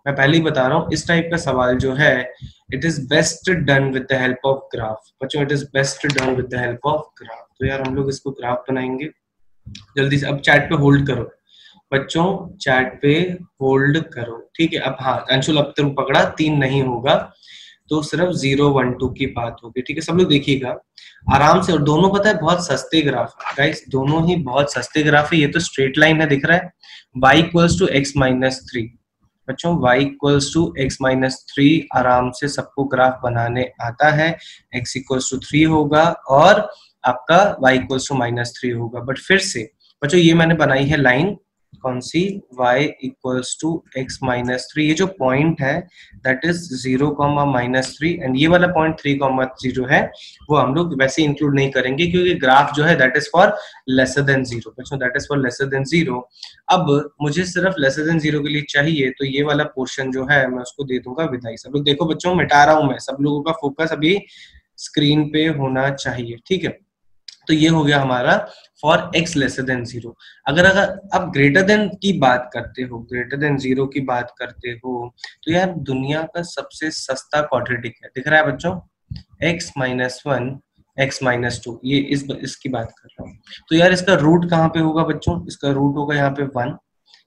मैं पहले ही बता रहा हूँ, इस टाइप का सवाल जो है it is best done with the help of graph. बच्चों it is best done with the help of graph. तो यार हम लोग इसको ग्राफ बनाएंगे जल्दी से। अब चैट पे होल्ड करो बच्चों, चैट पे होल्ड करो, ठीक है। अब हाँ अंशुल अब तुम पकड़ा, 3 नहीं होगा तो सिर्फ 0 1 2 की बात होगी, ठीक है। सब लोग देखिएगा आराम से। और दोनों पता है बहुत सस्ते ग्राफ है गाइस, दोनों ही बहुत सस्ते ग्राफ है। ये तो स्ट्रेट लाइन है दिख रहा है, y equals to x minus 3। बच्चों y equals to x minus 3 आराम से सबको ग्राफ बनाने आता है। x इक्वल्स टू 3 होगा और आपका y इक्वल्स टू माइनस 3 होगा। बट फिर से बच्चों ये मैंने बनाई है लाइन कौन सी, y equals to x minus 3। ये जो पॉइंट है that is 0 comma minus 3 and ये वाला पॉइंट 3 कॉमा 0 है वो हम लोग वैसे इंक्लूड नहीं करेंगे क्योंकि ग्राफ जो है that is for lesser than 0। बच्चों that is for lesser than 0। अब मुझे सिर्फ लेसर देन 0 के लिए चाहिए तो ये वाला पोर्शन जो है मैं उसको दे दूंगा विदाई। सब लोग देखो बच्चों मिटा रहा हूं मैं, सब लोगों का फोकस अभी स्क्रीन पे होना चाहिए, ठीक है। तो ये हो गया हमारा फॉर x लेसर देन 0। अगर अब ग्रेटर देन की बात करते हो, ग्रेटर देन 0 की बात करते हो तो यार दुनिया का सबसे सस्ता क्वाड्रेटिक है, दिख रहा है बच्चों, x माइनस 1 x माइनस 2। ये इसकी बात कर रहा हूँ। तो यार इसका रूट कहाँ पे होगा बच्चों, इसका रूट होगा यहाँ पे 1,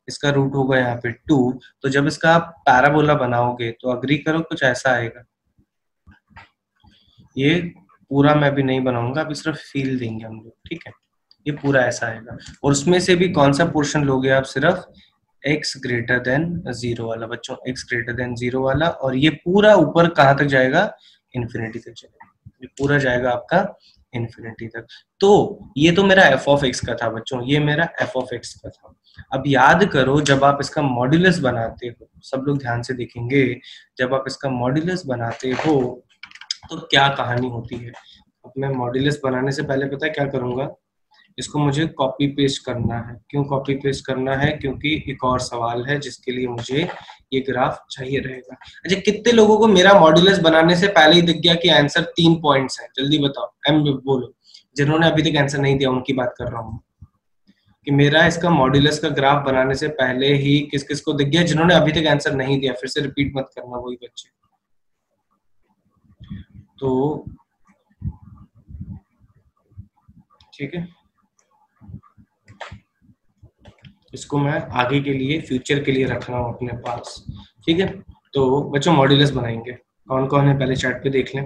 इसका रूट होगा यहाँ पे 2। तो जब इसका आप पैराबोला बनाओगे तो अग्री करो कुछ ऐसा आएगा। ये पूरा मैं भी नहीं बनाऊंगा, अभी सिर्फ फील देंगे हम लोग, ठीक है। ये पूरा ऐसा आएगा और उसमें से भी कौन सा पोर्शन लोगे आप, सिर्फ x ग्रेटर देन 0 वाला बच्चों, x ग्रेटर देन 0 वाला। और ये पूरा ऊपर कहाँ तक जाएगा, इन्फिनिटी तक जाएगा, ये पूरा जाएगा आपका इन्फिनिटी तक। तो ये तो मेरा f ऑफ x का था बच्चों, ये मेरा f ऑफ x का था। अब याद करो जब आप इसका मॉड्यूलस बनाते हो, सब लोग ध्यान से देखेंगे, जब आप इसका मॉड्यूलस बनाते हो तो क्या कहानी होती है। अब मैं मॉड्यूलस बनाने से पहले पता है क्या करूंगा, इसको मुझे कॉपी पेस्ट करना है। क्यों कॉपी पेस्ट करना है, क्योंकि एक और सवाल है जिसके लिए मुझे ये ग्राफ चाहिए रहेगा। अच्छा कितने लोगों को मेरा मॉड्यूलस बनाने से पहले ही दिख गया कि आंसर 3 पॉइंट्स है, जल्दी बताओ, एम बोलो। जिन्होंने अभी तक आंसर नहीं दिया उनकी बात कर रहा हूँ कि मेरा इसका मॉड्यूलस का ग्राफ बनाने से पहले ही किस किस को दिख गया। जिन्होंने अभी तक आंसर नहीं दिया फिर से रिपीट मत करना वही बच्चे। तो ठीक है, इसको मैं आगे के लिए फ्यूचर के लिए रख रहा हूँ अपने पास, ठीक है। तो बच्चों मॉड्यूलस बनाएंगे, कौन कौन है पहले चैट पे देख लें।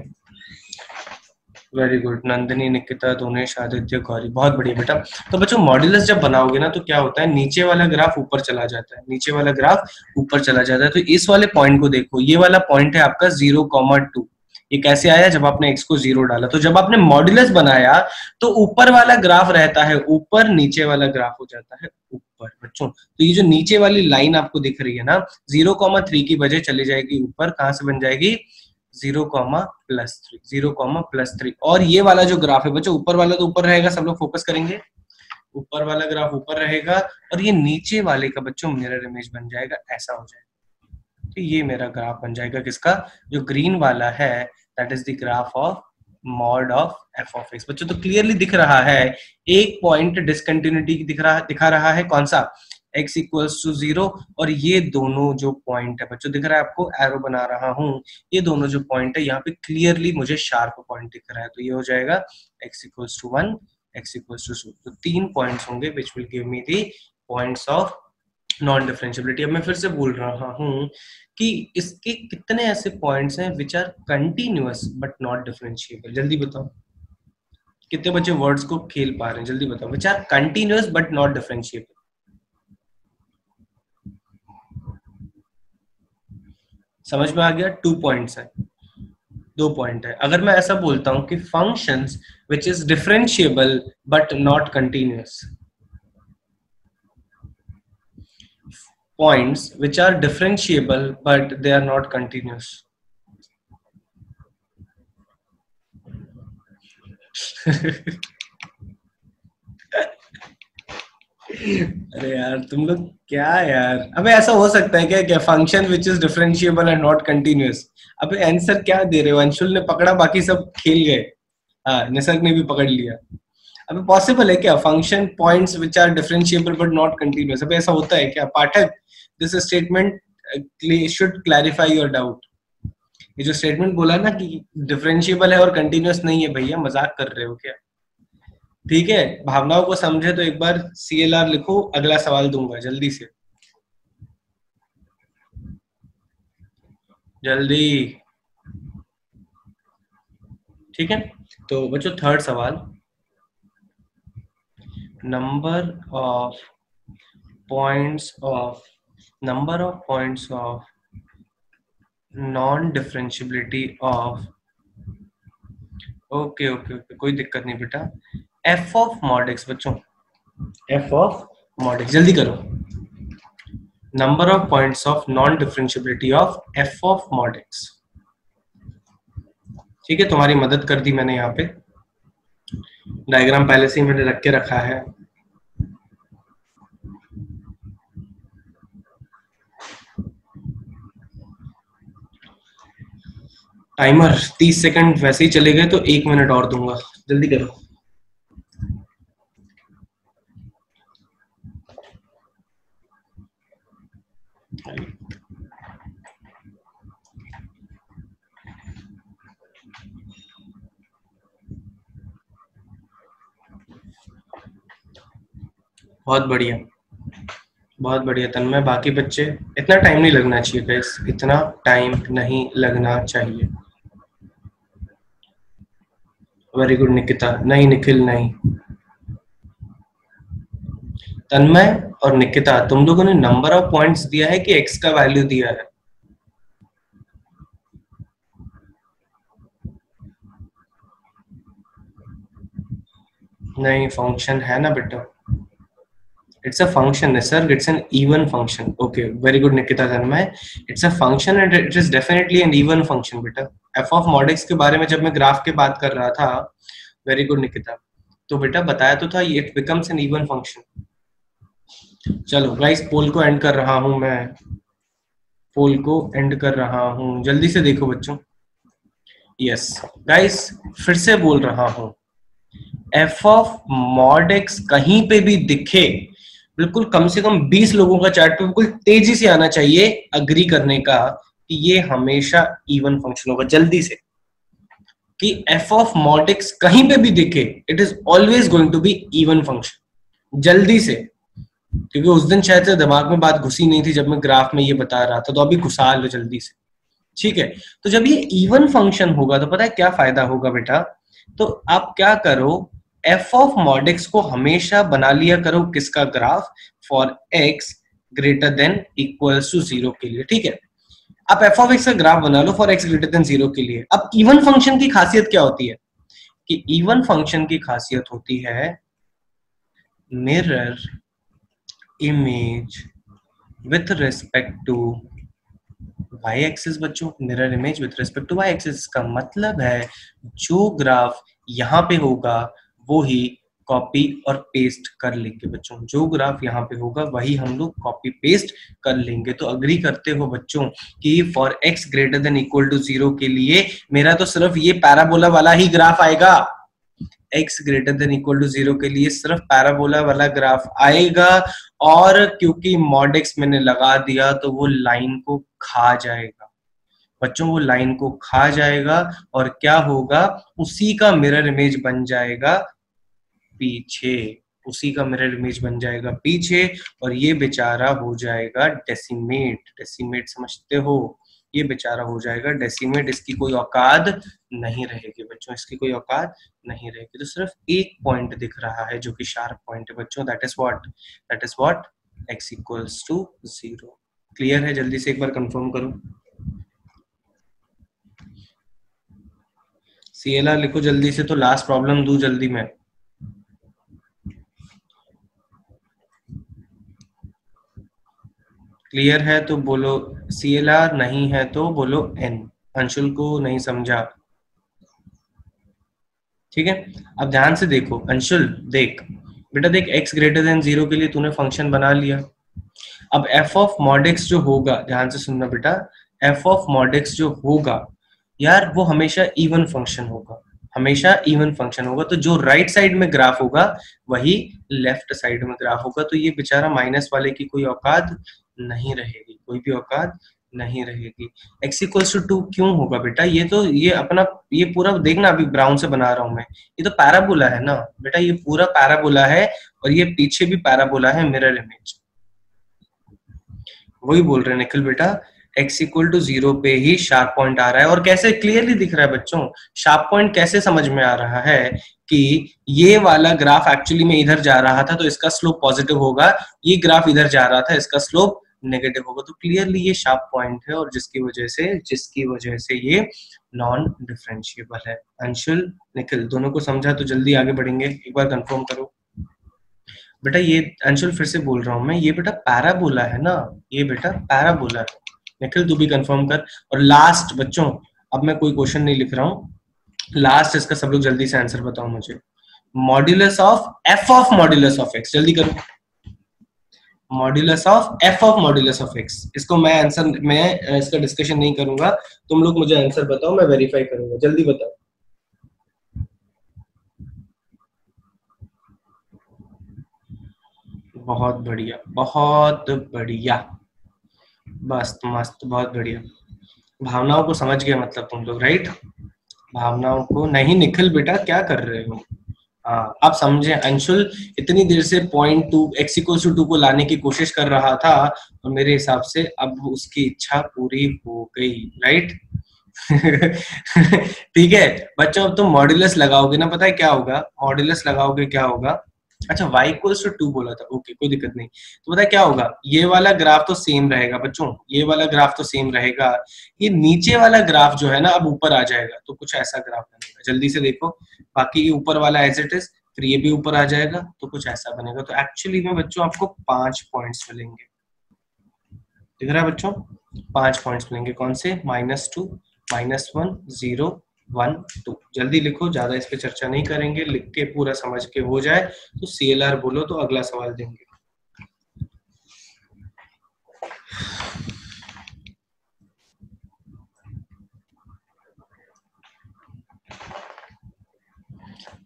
वेरी गुड, नंदिनी, निकिता, दोनेश, आदित्य, गौरी, बहुत बढ़िया बेटा। तो बच्चों मॉड्यूलस जब बनाओगे ना तो क्या होता है, नीचे वाला ग्राफ ऊपर चला जाता है, नीचे वाला ग्राफ ऊपर चला जाता है। तो इस वाले पॉइंट को देखो, ये वाला पॉइंट है आपका 0,2। ये कैसे आया, जब आपने x को 0 डाला। तो जब आपने मॉड्यूलस बनाया तो ऊपर वाला ग्राफ रहता है ऊपर, नीचे वाला ग्राफ हो जाता है ऊपर बच्चों। तो ये जो नीचे वाली लाइन आपको दिख रही है ना, 0,3 की वजह चली जाएगी ऊपर, कहां से बन जाएगी 0,+3, 0,+3। और ये वाला जो ग्राफ है बच्चों, ऊपर वाला तो ऊपर रहेगा, सब लोग फोकस करेंगे, ऊपर वाला ग्राफ ऊपर रहेगा और ये नीचे वाले का बच्चों मिरर इमेज बन जाएगा, ऐसा हो जाएगा। तो ये मेरा ग्राफ बन जाएगा किसका, जो ग्रीन वाला है that is the graph of mod of F of x. बच्चों तो क्लियरली दिख रहा है, एक पॉइंट डिसकंटिन्यूटी दिखा रहा है, कौन सा, x इक्वल्स टू 0, और ये दोनों जो पॉइंट है बच्चों दिख रहा है आपको, एरो बना रहा हूं, ये दोनों जो पॉइंट है यहाँ पे क्लियरली मुझे शार्प पॉइंट दिख रहा है, तो ये हो जाएगा x equals to 1, x equals to 2, तो 3 पॉइंट्स होंगे which will give me the points of non differentiability. अब मैं फिर से बोल रहा हूँ कि इसके कितने ऐसे पॉइंट्स हैं which are continuous but not differentiable, जल्दी बताओ कितने बच्चे वर्ड्स को खेल पा रहे हैं, जल्दी बताओ, which are continuous but not differentiable. समझ में आ गया, 2 पॉइंट्स है, 2 पॉइंट है। अगर मैं ऐसा बोलता हूं कि functions which is differentiable but not continuous, points which are differentiable but they are not continuous. अरे यार तुम लोग क्या यार, अबे ऐसा हो सकता है क्या, क्या function which is differentiable and not continuous, अबे आंसर क्या दे रहे हो, अंशुल ने पकड़ा बाकी सब खेल गए, हाँ निसर्ग ने भी पकड़ लिया। अबे पॉसिबल है क्या function points which are differentiable but not continuous, अबे ऐसा होता है क्या Pathak, this statement should clarify your doubt. ये जो स्टेटमेंट बोला ना कि डिफरेंशिएबल है और कंटिन्यूअस नहीं है, भैया मजाक कर रहे हो क्या, ठीक है भावनाओं को समझे तो एक बार CLR लिखो, अगला सवाल दूंगा जल्दी से, जल्दी, ठीक है। तो बच्चों थर्ड सवाल, number of points of non differentiability of, okay okay okay कोई दिक्कत नहीं बेटा, एफ ऑफ मॉड एक्स बच्चों, एफ ऑफ मॉड एक्स, जल्दी करो, number of points of non differentiability of F of mod x, ठीक है तुम्हारी मदद कर दी मैंने, यहाँ पे डायग्राम पहले से ही मैंने रख के रखा है, टाइमर 30 सेकंड वैसे ही चले गए तो 1 मिनट और दूंगा, जल्दी करो। बहुत बढ़िया, बहुत बढ़िया तन्मय, बाकी बच्चे, इतना टाइम नहीं लगना चाहिए गाइस, इतना टाइम नहीं लगना चाहिए। वेरी गुड निकिता, नहीं निखिल नहीं, तन्मय और निकिता तुम लोगों ने नंबर ऑफ पॉइंट्स दिया है कि एक्स का वैल्यू दिया है, नहीं फंक्शन है ना बेटा, it's a function nisarg, it's an even function, okay very good nikita tanmay, it's a function and it is definitely an even function बेटा। f of mod x के बारे में जब मैं ग्राफ के बात कर रहा था, वेरी गुड निकिता, तो बेटा बताया तो था it becomes an even function। चलो गाइस पोल को एंड कर रहा हूं मैं, पोल को एंड कर रहा हूं, जल्दी से देखो बच्चों, यस गाइस फिर से बोल रहा हूं, f of mod x कहीं पे भी दिखे, बिल्कुल कम से कम 20 लोगों का चैट पे बिल्कुल तेजी से आना चाहिए अग्री करने का कि ये हमेशा इवन फंक्शन होगा, जल्दी से, कि f ऑफ mod x कहीं पे भी दिखे it is always going to be even function, जल्दी से, क्योंकि उस दिन शायद से दिमाग में बात घुसी नहीं थी जब मैं ग्राफ में ये बता रहा था, तो अभी घुसा लो जल्दी से, ठीक है। तो जब ये इवन फंक्शन होगा तो पता है क्या फायदा होगा बेटा, तो आप क्या करो, f ऑफ mod x को हमेशा बना लिया करो किसका graph, for x greater than equals to 0 के लिए, ठीक है। आप f ऑफ x का ग्राफ बना लो फॉर x ग्रेटर देन 0 के लिए। अब इवन फंक्शन की खासियत क्या होती है, कि इवन फंक्शन की खासियत होती है mirror image with respect to y axis बच्चों, mirror image with respect to y axis का मतलब है जो ग्राफ यहाँ पे होगा वो ही कॉपी और पेस्ट कर लेंगे बच्चों। जो ग्राफ यहाँ पे होगा वही हम लोग कॉपी पेस्ट कर लेंगे। तो अग्री करते हो बच्चों कि for x greater than equal to 0 के लिए मेरा तो सिर्फ ये पैराबोला वाला ही ग्राफ आएगा। x greater than equal to 0 के लिए सिर्फ पैराबोला वाला ग्राफ आएगा, और क्योंकि मॉड x मैंने लगा दिया तो वो लाइन को खा जाएगा बच्चों, वो लाइन को खा जाएगा और क्या होगा, उसी का मिरर इमेज बन जाएगा पीछे, उसी का मिरर इमेज बन जाएगा पीछे, और ये बेचारा हो जाएगा डेसिमेट। डेसिमेट समझते हो, ये बेचारा हो जाएगा डेसिमेट। इसकी कोई औकात नहीं रहेगी बच्चों, इसकी कोई औकात नहीं रहेगी। तो सिर्फ एक पॉइंट दिख रहा है जो कि शार्प पॉइंट है बच्चों, that is what x equals to 0। Clear है? जल्दी से एक बार कंफर्म करो। CLR लिखो जल्दी से, तो लास्ट प्रॉब्लम दूं जल्दी में। क्लियर है तो बोलो CLR, नहीं है तो बोलो N। अंशुल को नहीं समझा, ठीक है? अब ध्यान से देखो अंशुल, देख बेटा, देख x ग्रेटर देन 0 के लिए तूने फंक्शन बना लिया। अब f ऑफ मॉड x जो होगा, ध्यान से सुनना बेटा, f ऑफ मॉड x जो होगा यार वो हमेशा इवन फंक्शन होगा, हमेशा इवन फंक्शन होगा। तो जो राइट साइड में ग्राफ होगा वही लेफ्ट साइड में ग्राफ होगा। तो ये बेचारा माइनस वाले की कोई औकात नहीं रहेगी, कोई भी औकात नहीं रहेगी। x इक्वल्स टू 2 क्यों होगा बेटा? ये तो ये अपना ये पूरा देखना, अभी ब्राउन से बना रहा हूं मैं, ये तो पैराबोला है ना बेटा, ये पूरा पैराबोला है, और ये पीछे भी पैराबोला है, मिरर इमेज। वही बोल रहे हैं निखिल बेटा, x इक्वल टू 0 पे ही शार्प पॉइंट आ रहा है। और कैसे क्लियरली दिख रहा है बच्चों शार्प पॉइंट? कैसे समझ में आ रहा है कि ये वाला ग्राफ एक्चुअली में इधर जा रहा था तो इसका स्लोप पॉजिटिव होगा, ये ग्राफ इधर जा रहा था इसका स्लोप नेगेटिव होगा। तो क्लियरली ये शार्प पॉइंट है, और जिसकी वजह से ये नॉन डिफरेंशिएबल है। अंशुल निखिल दोनों को समझा तो जल्दी आगे बढ़ेंगे, एक बार कंफर्म करो बेटा। ये अंशुल फिर से बोल रहा हूं मैं, ये बेटा पैराबोला है ना, ये बेटा पैराबोला है। निखिल तू भी कंफर्म कर। और लास्ट बच्चों, अब मैं कोई क्वेश्चन नहीं लिख रहा हूँ, लास्ट इसका सब लोग जल्दी से आंसर बताओ मुझे। Modulus of f of modulus of x, जल्दी करो। Modulus of f of modulus of x, इसको मैं इसका डिस्कशन नहीं करूंगा, तुम लोग मुझे आंसर बताओ, मैं वेरीफाई करूंगा, जल्दी बताओ। बहुत बढ़िया, बहुत बढ़िया, मस्त मस्त, बहुत बढ़िया। भावनाओं को समझ गए मतलब तुम लोग, राइट? भावनाओं को नहीं निखिल बेटा, क्या कर रहे हो? हाँ अब समझे। अंशुल इतनी देर से x इक्वल टू 2 को लाने की कोशिश कर रहा था, और मेरे हिसाब से अब उसकी इच्छा पूरी हो गई, राइट? ठीक है बच्चों, अब तुम मॉड्यूलस लगाओगे ना, पता है क्या होगा? मॉड्यूलस लगाओगे क्या होगा? अच्छा y इक्वल्स टू 2 बोला था, ओके कोई दिक्कत नहीं। तो पता है क्या होगा? ये वाला ग्राफ तो सेम रहेगा बच्चों, ये वाला ग्राफ तो सेम रहेगा, ये नीचे वाला ग्राफ जो है ना अब ऊपर आ जाएगा, तो कुछ ऐसा ग्राफ बनेगा। जल्दी से देखो, बाकी ये ऊपर वाला एज इट इज, फिर ये भी ऊपर आ जाएगा, तो कुछ ऐसा बनेगा। तो एक्चुअली में बच्चों आपको 5 पॉइंट्स मिलेंगे, दिख रहा है बच्चों? 5 पॉइंट्स मिलेंगे, कौन से? -2, -1, 0, 1, 2। जल्दी लिखो, ज्यादा इस पे चर्चा नहीं करेंगे, लिख के पूरा समझ के हो जाए तो CLR बोलो तो अगला सवाल देंगे।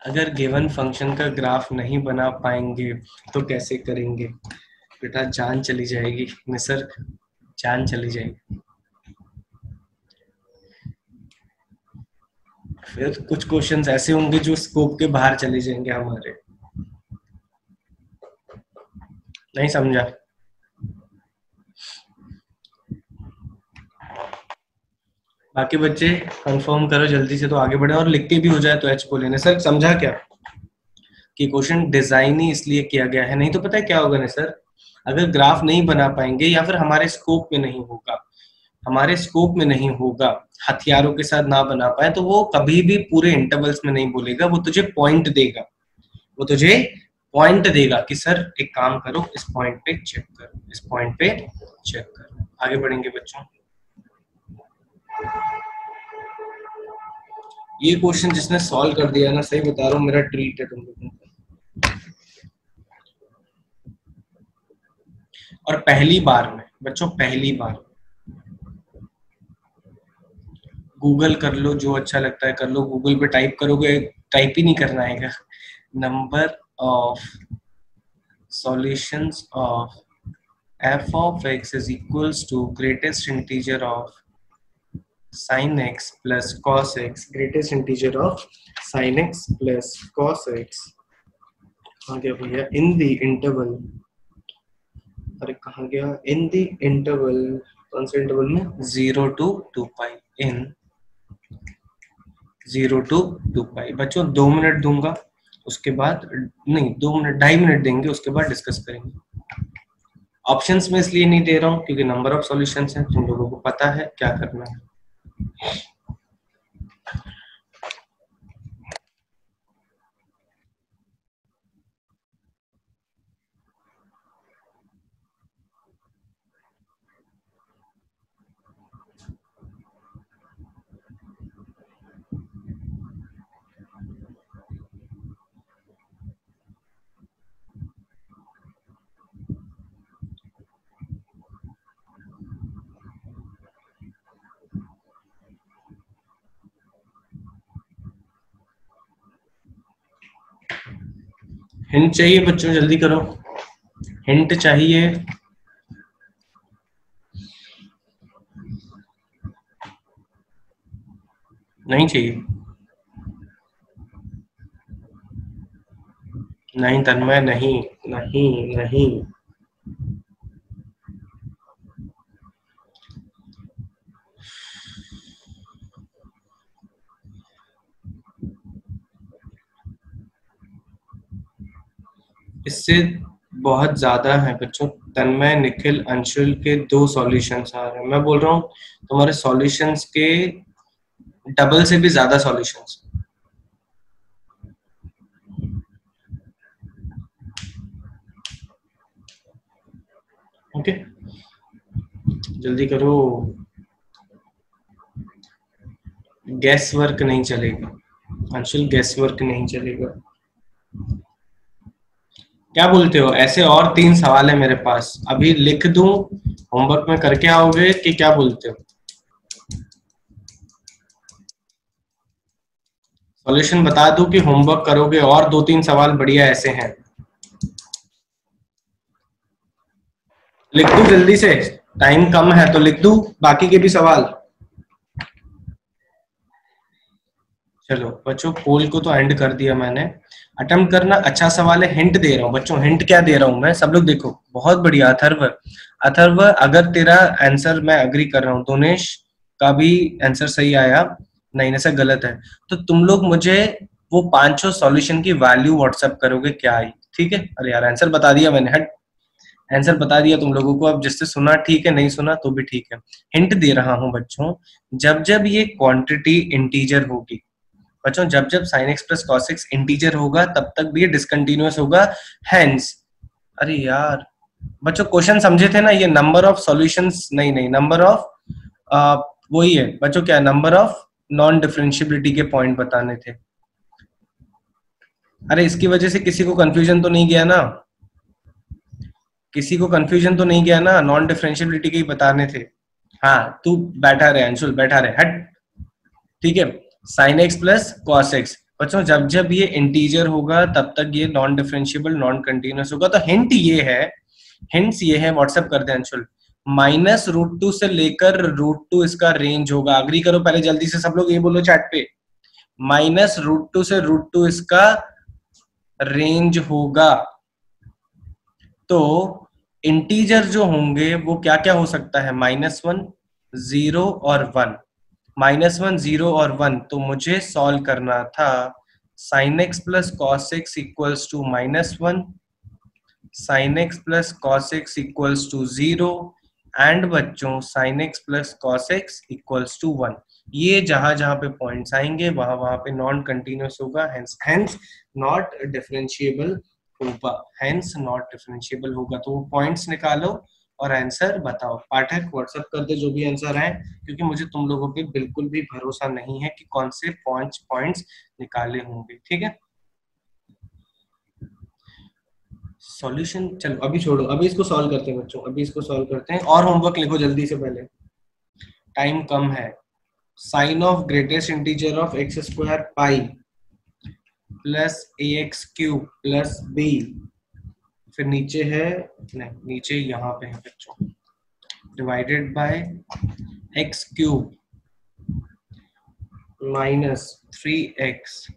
अगर गिवन फंक्शन का ग्राफ नहीं बना पाएंगे तो कैसे करेंगे? बेटा जान चली जाएगी निसर, जान चली जाएगी। फिर कुछ क्वेश्चंस ऐसे होंगे जो स्कोप के बाहर चले जाएंगे हमारे। नहीं समझा? बाकी बच्चे कंफर्म करो जल्दी से तो आगे बढ़े, और लिख के भी हो जाए तो एच को लेने। सर समझा क्या कि क्वेश्चन डिजाइन ही इसलिए किया गया है, नहीं तो पता है क्या होगा ना सर, अगर ग्राफ नहीं बना पाएंगे या फिर हमारे स्कोप में नहीं होगा, हमारे स्कोप में नहीं होगा, हथियारों के साथ ना बना पाए, तो वो कभी भी पूरे इंटरवल्स में नहीं बोलेगा, वो तुझे पॉइंट देगा, वो तुझे पॉइंट देगा कि सर एक काम करो, इस पॉइंट पे चेक करो, इस पॉइंट पे चेक करो। आगे बढ़ेंगे बच्चों। ये क्वेश्चन जिसने सॉल्व कर दिया ना, सही बता रहा हूँ, मेरा ट्रीट है तुम लोगों को। पहली बार में बच्चों, पहली बार गूगल कर लो, जो अच्छा लगता है कर लो, गूगल पे टाइप करोगे, टाइप ही नहीं करना है। Number of solutions of f of x is equals to greatest integer of sin x plus cos x, greatest integer of sin x plus cos x कहाँ गया भैया, इन द इंटरवल, अरे कहाँ गया, इन द इंटरवल, कौन से interval में, 0 to 2 pi, in 0 to 2 पाई। बच्चों 2 मिनट दूंगा, उसके बाद नहीं, 2 मिनट 2.5 मिनट देंगे, उसके बाद डिस्कस करेंगे। ऑप्शंस में इसलिए नहीं दे रहा हूँ क्योंकि नंबर ऑफ सॉल्यूशंस हैं, तुम लोगों को पता है क्या करना है। हिंट चाहिए बच्चों, जल्दी करो, हिंट चाहिए। नहीं चाहिए, नहीं तन्मय, नहीं नहीं नहीं। इससे बहुत ज्यादा है बच्चों, तन्मय, निखिल, अंशुल के 2 सॉल्यूशंस आ रहे हैं। मैं बोल रहा हूँ तुम्हारे सॉल्यूशंस के डबल से भी ज्यादा सॉल्यूशंस। ओके, जल्दी करो, गैस वर्क नहीं चलेगा अंशुल, गैस वर्क नहीं चलेगा। क्या बोलते हो, ऐसे और 3 सवाल है मेरे पास, अभी लिख दूं, होमवर्क में करके आओगे कि क्या बोलते हो? सॉल्यूशन बता दूं कि होमवर्क करोगे? और 2-3 सवाल बढ़िया ऐसे हैं, लिख दूं जल्दी से, टाइम कम है तो लिख दूं बाकी के भी सवाल। चलो बच्चों, पोल को तो एंड कर दिया मैंने, अटेम्प्ट करना। अच्छा सवाल है, हिंट दे रहा हूँ बच्चों, हिंट क्या दे रहा हूँ मैं, सब लोग देखो, बहुत बढ़िया। अथर्व, अथर्व अगर तेरा आंसर मैं अग्री कर रहा हूँ, दोनेश का भी आंसर सही आया, नहीं ऐसा गलत है, तो तुम लोग मुझे वो 500 सॉल्यूशन की वैल्यू व्हाट्सएप करोगे क्या आई, ठीक है? अरे यार आंसर बता दिया मैंने, हट, आंसर बता दिया तुम लोगों को, अब जिससे सुना ठीक है, नहीं सुना तो भी ठीक है। हिंट दे रहा हूं बच्चों, जब जब ये क्वांटिटी इंटीजर होगी बच्चों, जब जब sin x plus cos x integer होगा तब तक भी ये डिसकंटिन्यूअस होगा, हेंस। अरे यार बच्चों, क्वेश्चन समझे थे ना, ये नंबर ऑफ सॉल्यूशंस नहीं, नहीं नंबर ऑफ वही है बच्चों, क्या नंबर ऑफ नॉन डिफरेंशियबिलिटी के पॉइंट बताने थे। अरे इसकी वजह से किसी को कंफ्यूजन तो नहीं गया ना, किसी को कंफ्यूजन तो नहीं गया ना, नॉन डिफरेंशियबिलिटी के ही बताने थे। हाँ तू बैठा रहे अंशुल, बैठा रहे, हट, ठीक है। Sine x plus cos x बच्चों, जब जब ये इंटीजर होगा तब तक ये नॉन डिफरेंशिएबल नॉन कंटिन्यूअस होगा। तो हिंट ये है, हिंट्स ये है, व्हाट्सएप कर दे अंशुल, -√2 से लेकर √2 इसका रेंज होगा। अग्री करो पहले जल्दी से सब लोग, ये बोलो चैट पे, -√2 से √2 इसका रेंज होगा। तो इंटीजर जो होंगे वो क्या क्या हो सकता है, -1, 0 और 1, -1, 0 और 1। तो मुझे सॉल्व करना था sin x plus cos x equals to -1, sin x plus cos x equals to 0 and बच्चों sin x plus cos x equals to 1। ये जहां जहां पे पॉइंट्स आएंगे वहां वहां पे नॉन कंटिन्यूअस होगा, हेंस नॉट डिफरेंशिएबल होगा, हेंस नॉट डिफरेंशिएबल होगा। तो वो पॉइंट्स निकालो और आंसर बताओ। पाठक व्हाट्सएप कर दे जो भी आंसर है, क्योंकि मुझे तुम लोगों पे बिल्कुल भी भरोसा नहीं है कि कौन से पॉइंट्स निकाले होंगे, ठीक है? सॉल्यूशन चलो अभी छोड़ो, अभी इसको सॉल्व करते हैं बच्चों, अभी इसको सॉल्व करते हैं और होमवर्क लिखो जल्दी से, पहले टाइम कम है। Sine of greatest integer of x square pi plus a x cube plus b, फिर नीचे है, नहीं नीचे यहाँ पे है बच्चों, divided by x cube minus 3x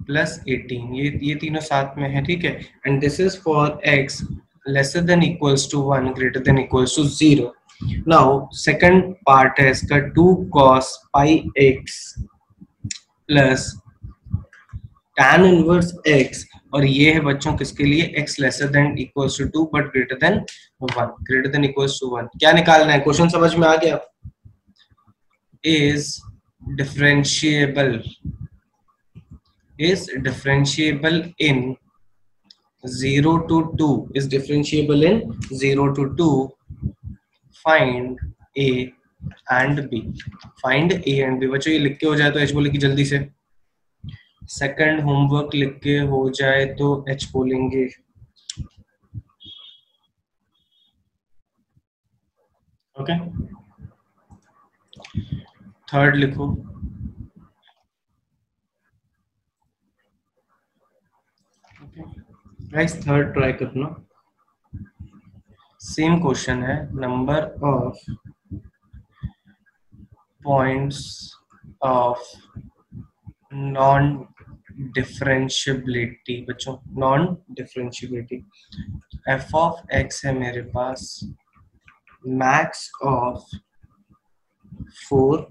plus 18, ये तीनों साथ में है, ठीक है। And this is for x lesser than equals to 1 greater than equals to 0। Now second part है इसका 2 cos pi x plus tan inverse x, और ये है बच्चों किसके लिए, x lesser than equals to 2 but greater than 1, greater than equals to 1। क्या निकालना है, क्वेश्चन समझ में आ गया? is differentiable in 0 to 2, is differentiable in 0 to 2, find a and b, find a and b। बच्चों ये लिख के हो जाए तो h बोलेगी जल्दी से, सेकंड होमवर्क लिख के हो जाए तो h बोलेंगे। ओके थर्ड लिखो, गाइस थर्ड ट्राई करना। सेम क्वेश्चन है, number of points of non differentiability, बच्चों non differentiability, f of x है मेरे पास, max of 4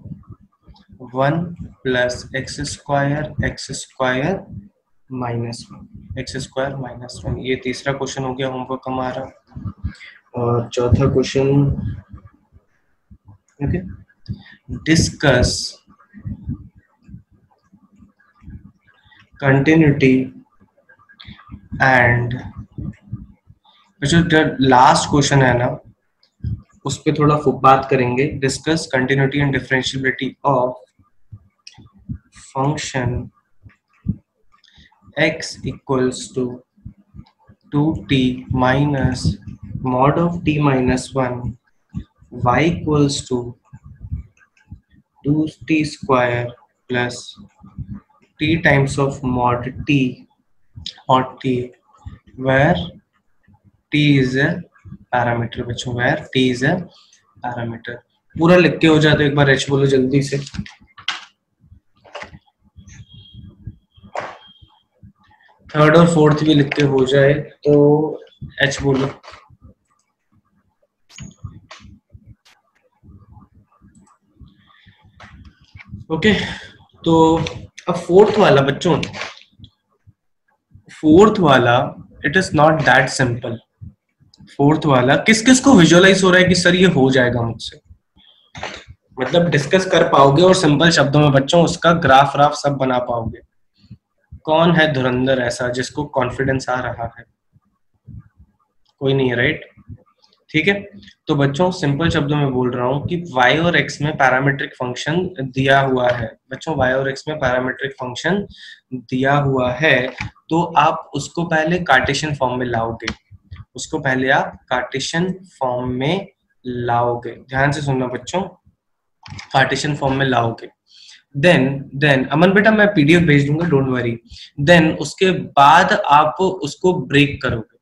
1 plus x square minus 1, x square minus 1। ये तीसरा क्वेश्चन हो गया होमवर्क हमारा। और चौथा question, okay, discuss continuity and, जो लास्ट क्वेश्चन है ना उस पे थोड़ा बात करेंगे। Discuss continuity and differentiability of function x equals to 2t minus mod of t minus 1, y equals to 2t square plus t times of mod t, where t is a parameter। बच्चों where t is a parameter। पूरा लिख के हो जाए तो एक बार h बोलो जल्दी से। थर्ड और फोर्थ भी लिख के हो जाए तो h बोलो। ओके तो अब फोर्थ वाला बच्चों, फोर्थ वाला it is not that simple. Fourth वाला किस किस को विजुअलाइज हो रहा है कि सर ये हो जाएगा मुझसे, मतलब डिस्कस कर पाओगे और सिंपल शब्दों में बच्चों उसका ग्राफ राफ सब बना पाओगे? कौन है धुरंधर ऐसा जिसको कॉन्फिडेंस आ रहा है? कोई नहीं है, राइट? ठीक है, तो बच्चों सिंपल शब्दों में बोल रहा हूँ कि y और x में पैरामीट्रिक फंक्शन दिया हुआ है। बच्चों y और x में पैरामीट्रिक फंक्शन दिया हुआ है तो आप उसको पहले कार्टेशियन फॉर्म में लाओगे, उसको पहले आप कार्टेशियन फॉर्म में लाओगे। ध्यान से सुनना बच्चों, कार्टेशियन फॉर्म में लाओगे। देन अमन बेटा मैं पीडीएफ भेज दूंगा, डोंट वरी। देन उसके बाद आप उसको ब्रेक करोगे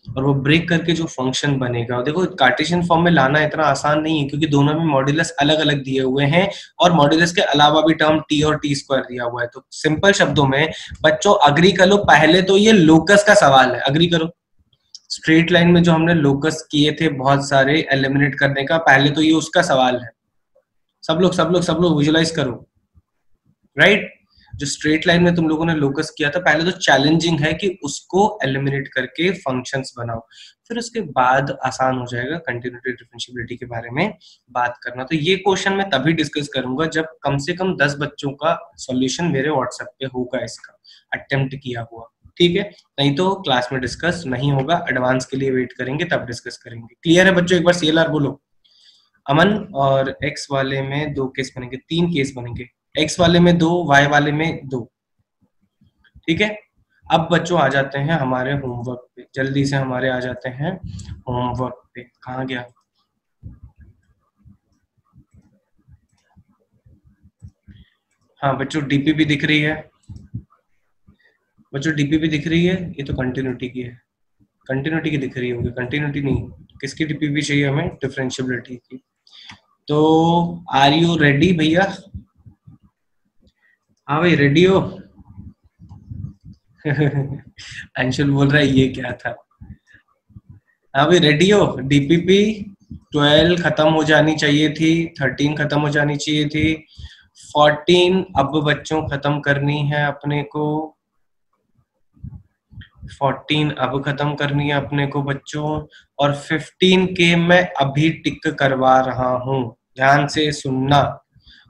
और वो ब्रेक करके जो फंक्शन बनेगा, देखो कार्टेशियन फॉर्म में लाना इतना आसान नहीं है क्योंकि दोनों में मॉड्यूलस अलग अलग दिए हुए हैं और मॉड्यूलस के अलावा भी टर्म टी और टी स्क्वायर दिया हुआ है। तो सिंपल शब्दों में बच्चों अग्री कर लो, पहले तो ये लोकस का सवाल है, अग्री करो। स्ट्रेट लाइन में जो हमने लोकस किए थे बहुत सारे एलिमिनेट करने का, पहले तो ये उसका सवाल है। सब लोग विजुलाइज करो, राइट? जो स्ट्रेट लाइन में तुम लोगों ने लोकस किया था, पहले तो चैलेंजिंग है कि उसको एलिमिनेट करके फंक्शंस बनाओ, फिर उसके बाद आसान हो जाएगा कंटिन्यूटी डिफरेंशियबिलिटी के बारे में बात करना। तो ये क्वेश्चन मैं तभी डिस्कस करूंगा जब कम से कम 10 बच्चों का सॉल्यूशन मेरे व्हाट्सएप पे होगा, इसका अटेम्प्ट किया हुआ, ठीक है? नहीं तो क्लास में डिस्कस नहीं होगा, एडवांस के लिए वेट करेंगे तब डिस्कस करेंगे। क्लियर है बच्चों? एक बार सीएलआर बोलो। अमन, और एक्स वाले में 2 केस बनेंगे, 3 केस बनेंगे, एक्स वाले में 2, वाई वाले में 2, ठीक है? अब बच्चों आ जाते हैं हमारे होमवर्क पे, जल्दी से हमारे आ जाते हैं होमवर्क पे। कहाँ गया? हाँ बच्चों, डीपीपी दिख रही है? बच्चों डीपीपी दिख रही है? ये तो कंटिन्यूटी की है, कंटिन्यूटी की दिख रही होगी, कंटिन्यूटी नहीं, किसकी डीपीपी चाहिए हमें? डिफरेंशियबिलिटी की। तो आर यू रेडी भैया? हाँ भाई रेडी हो? अंशुल बोल रहा है ये क्या था। हाँ भाई रेडी हो? डीपीपी 12 खत्म हो जानी चाहिए थी, 13 खत्म हो जानी चाहिए थी, 14 अब बच्चों खत्म करनी है अपने को, 14 अब खत्म करनी है अपने को बच्चों, और 15 के मैं अभी टिक करवा रहा हूँ, ध्यान से सुनना।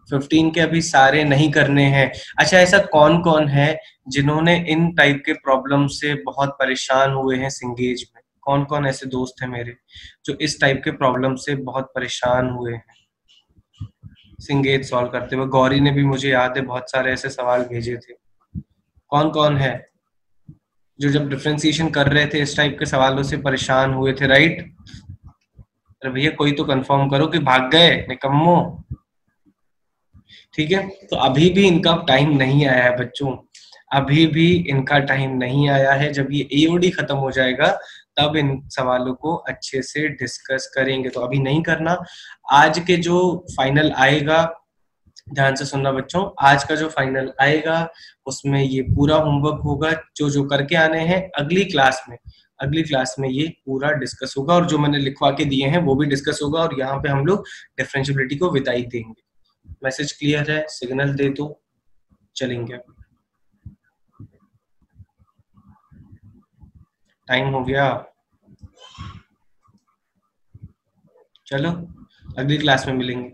15 के अभी सारे नहीं करने हैं। अच्छा, ऐसा कौन कौन है जिन्होंने इन टाइप के प्रॉब्लम से बहुत परेशान हुए हैं सिंगेज में? कौन कौन ऐसे दोस्त हैं मेरे जो इस टाइप के प्रॉब्लम से बहुत परेशान हुए हैं सिंगेज सॉल्व करते हुए? गौरी ने भी, मुझे याद है, बहुत सारे ऐसे सवाल भेजे थे। कौन कौन है जो जब डिफरेंशिएशन कर रहे थे इस टाइप के सवालों से परेशान हुए थे, राइट? अरे भैया कोई तो कंफर्म करो कि भाग गए निकम्मो। ठीक है, तो अभी भी इनका टाइम नहीं आया है बच्चों, अभी भी इनका टाइम नहीं आया है। जब ये एओडी खत्म हो जाएगा तब इन सवालों को अच्छे से डिस्कस करेंगे, तो अभी नहीं करना। आज के जो फाइनल आएगा, ध्यान से सुनना बच्चों, आज का जो फाइनल आएगा उसमें ये पूरा होमवर्क होगा, जो जो करके आने हैं अगली क्लास में, अगली क्लास में ये पूरा डिस्कस होगा, और जो मैंने लिखवा के दिए हैं वो भी डिस्कस होगा, और यहाँ पे हम लोग डिफरेंशियबिलिटी को विदाई देंगे। मैसेज क्लियर है? सिग्नल दे दो, चलेंगे। टाइम हो गया, चलो अगली क्लास में मिलेंगे।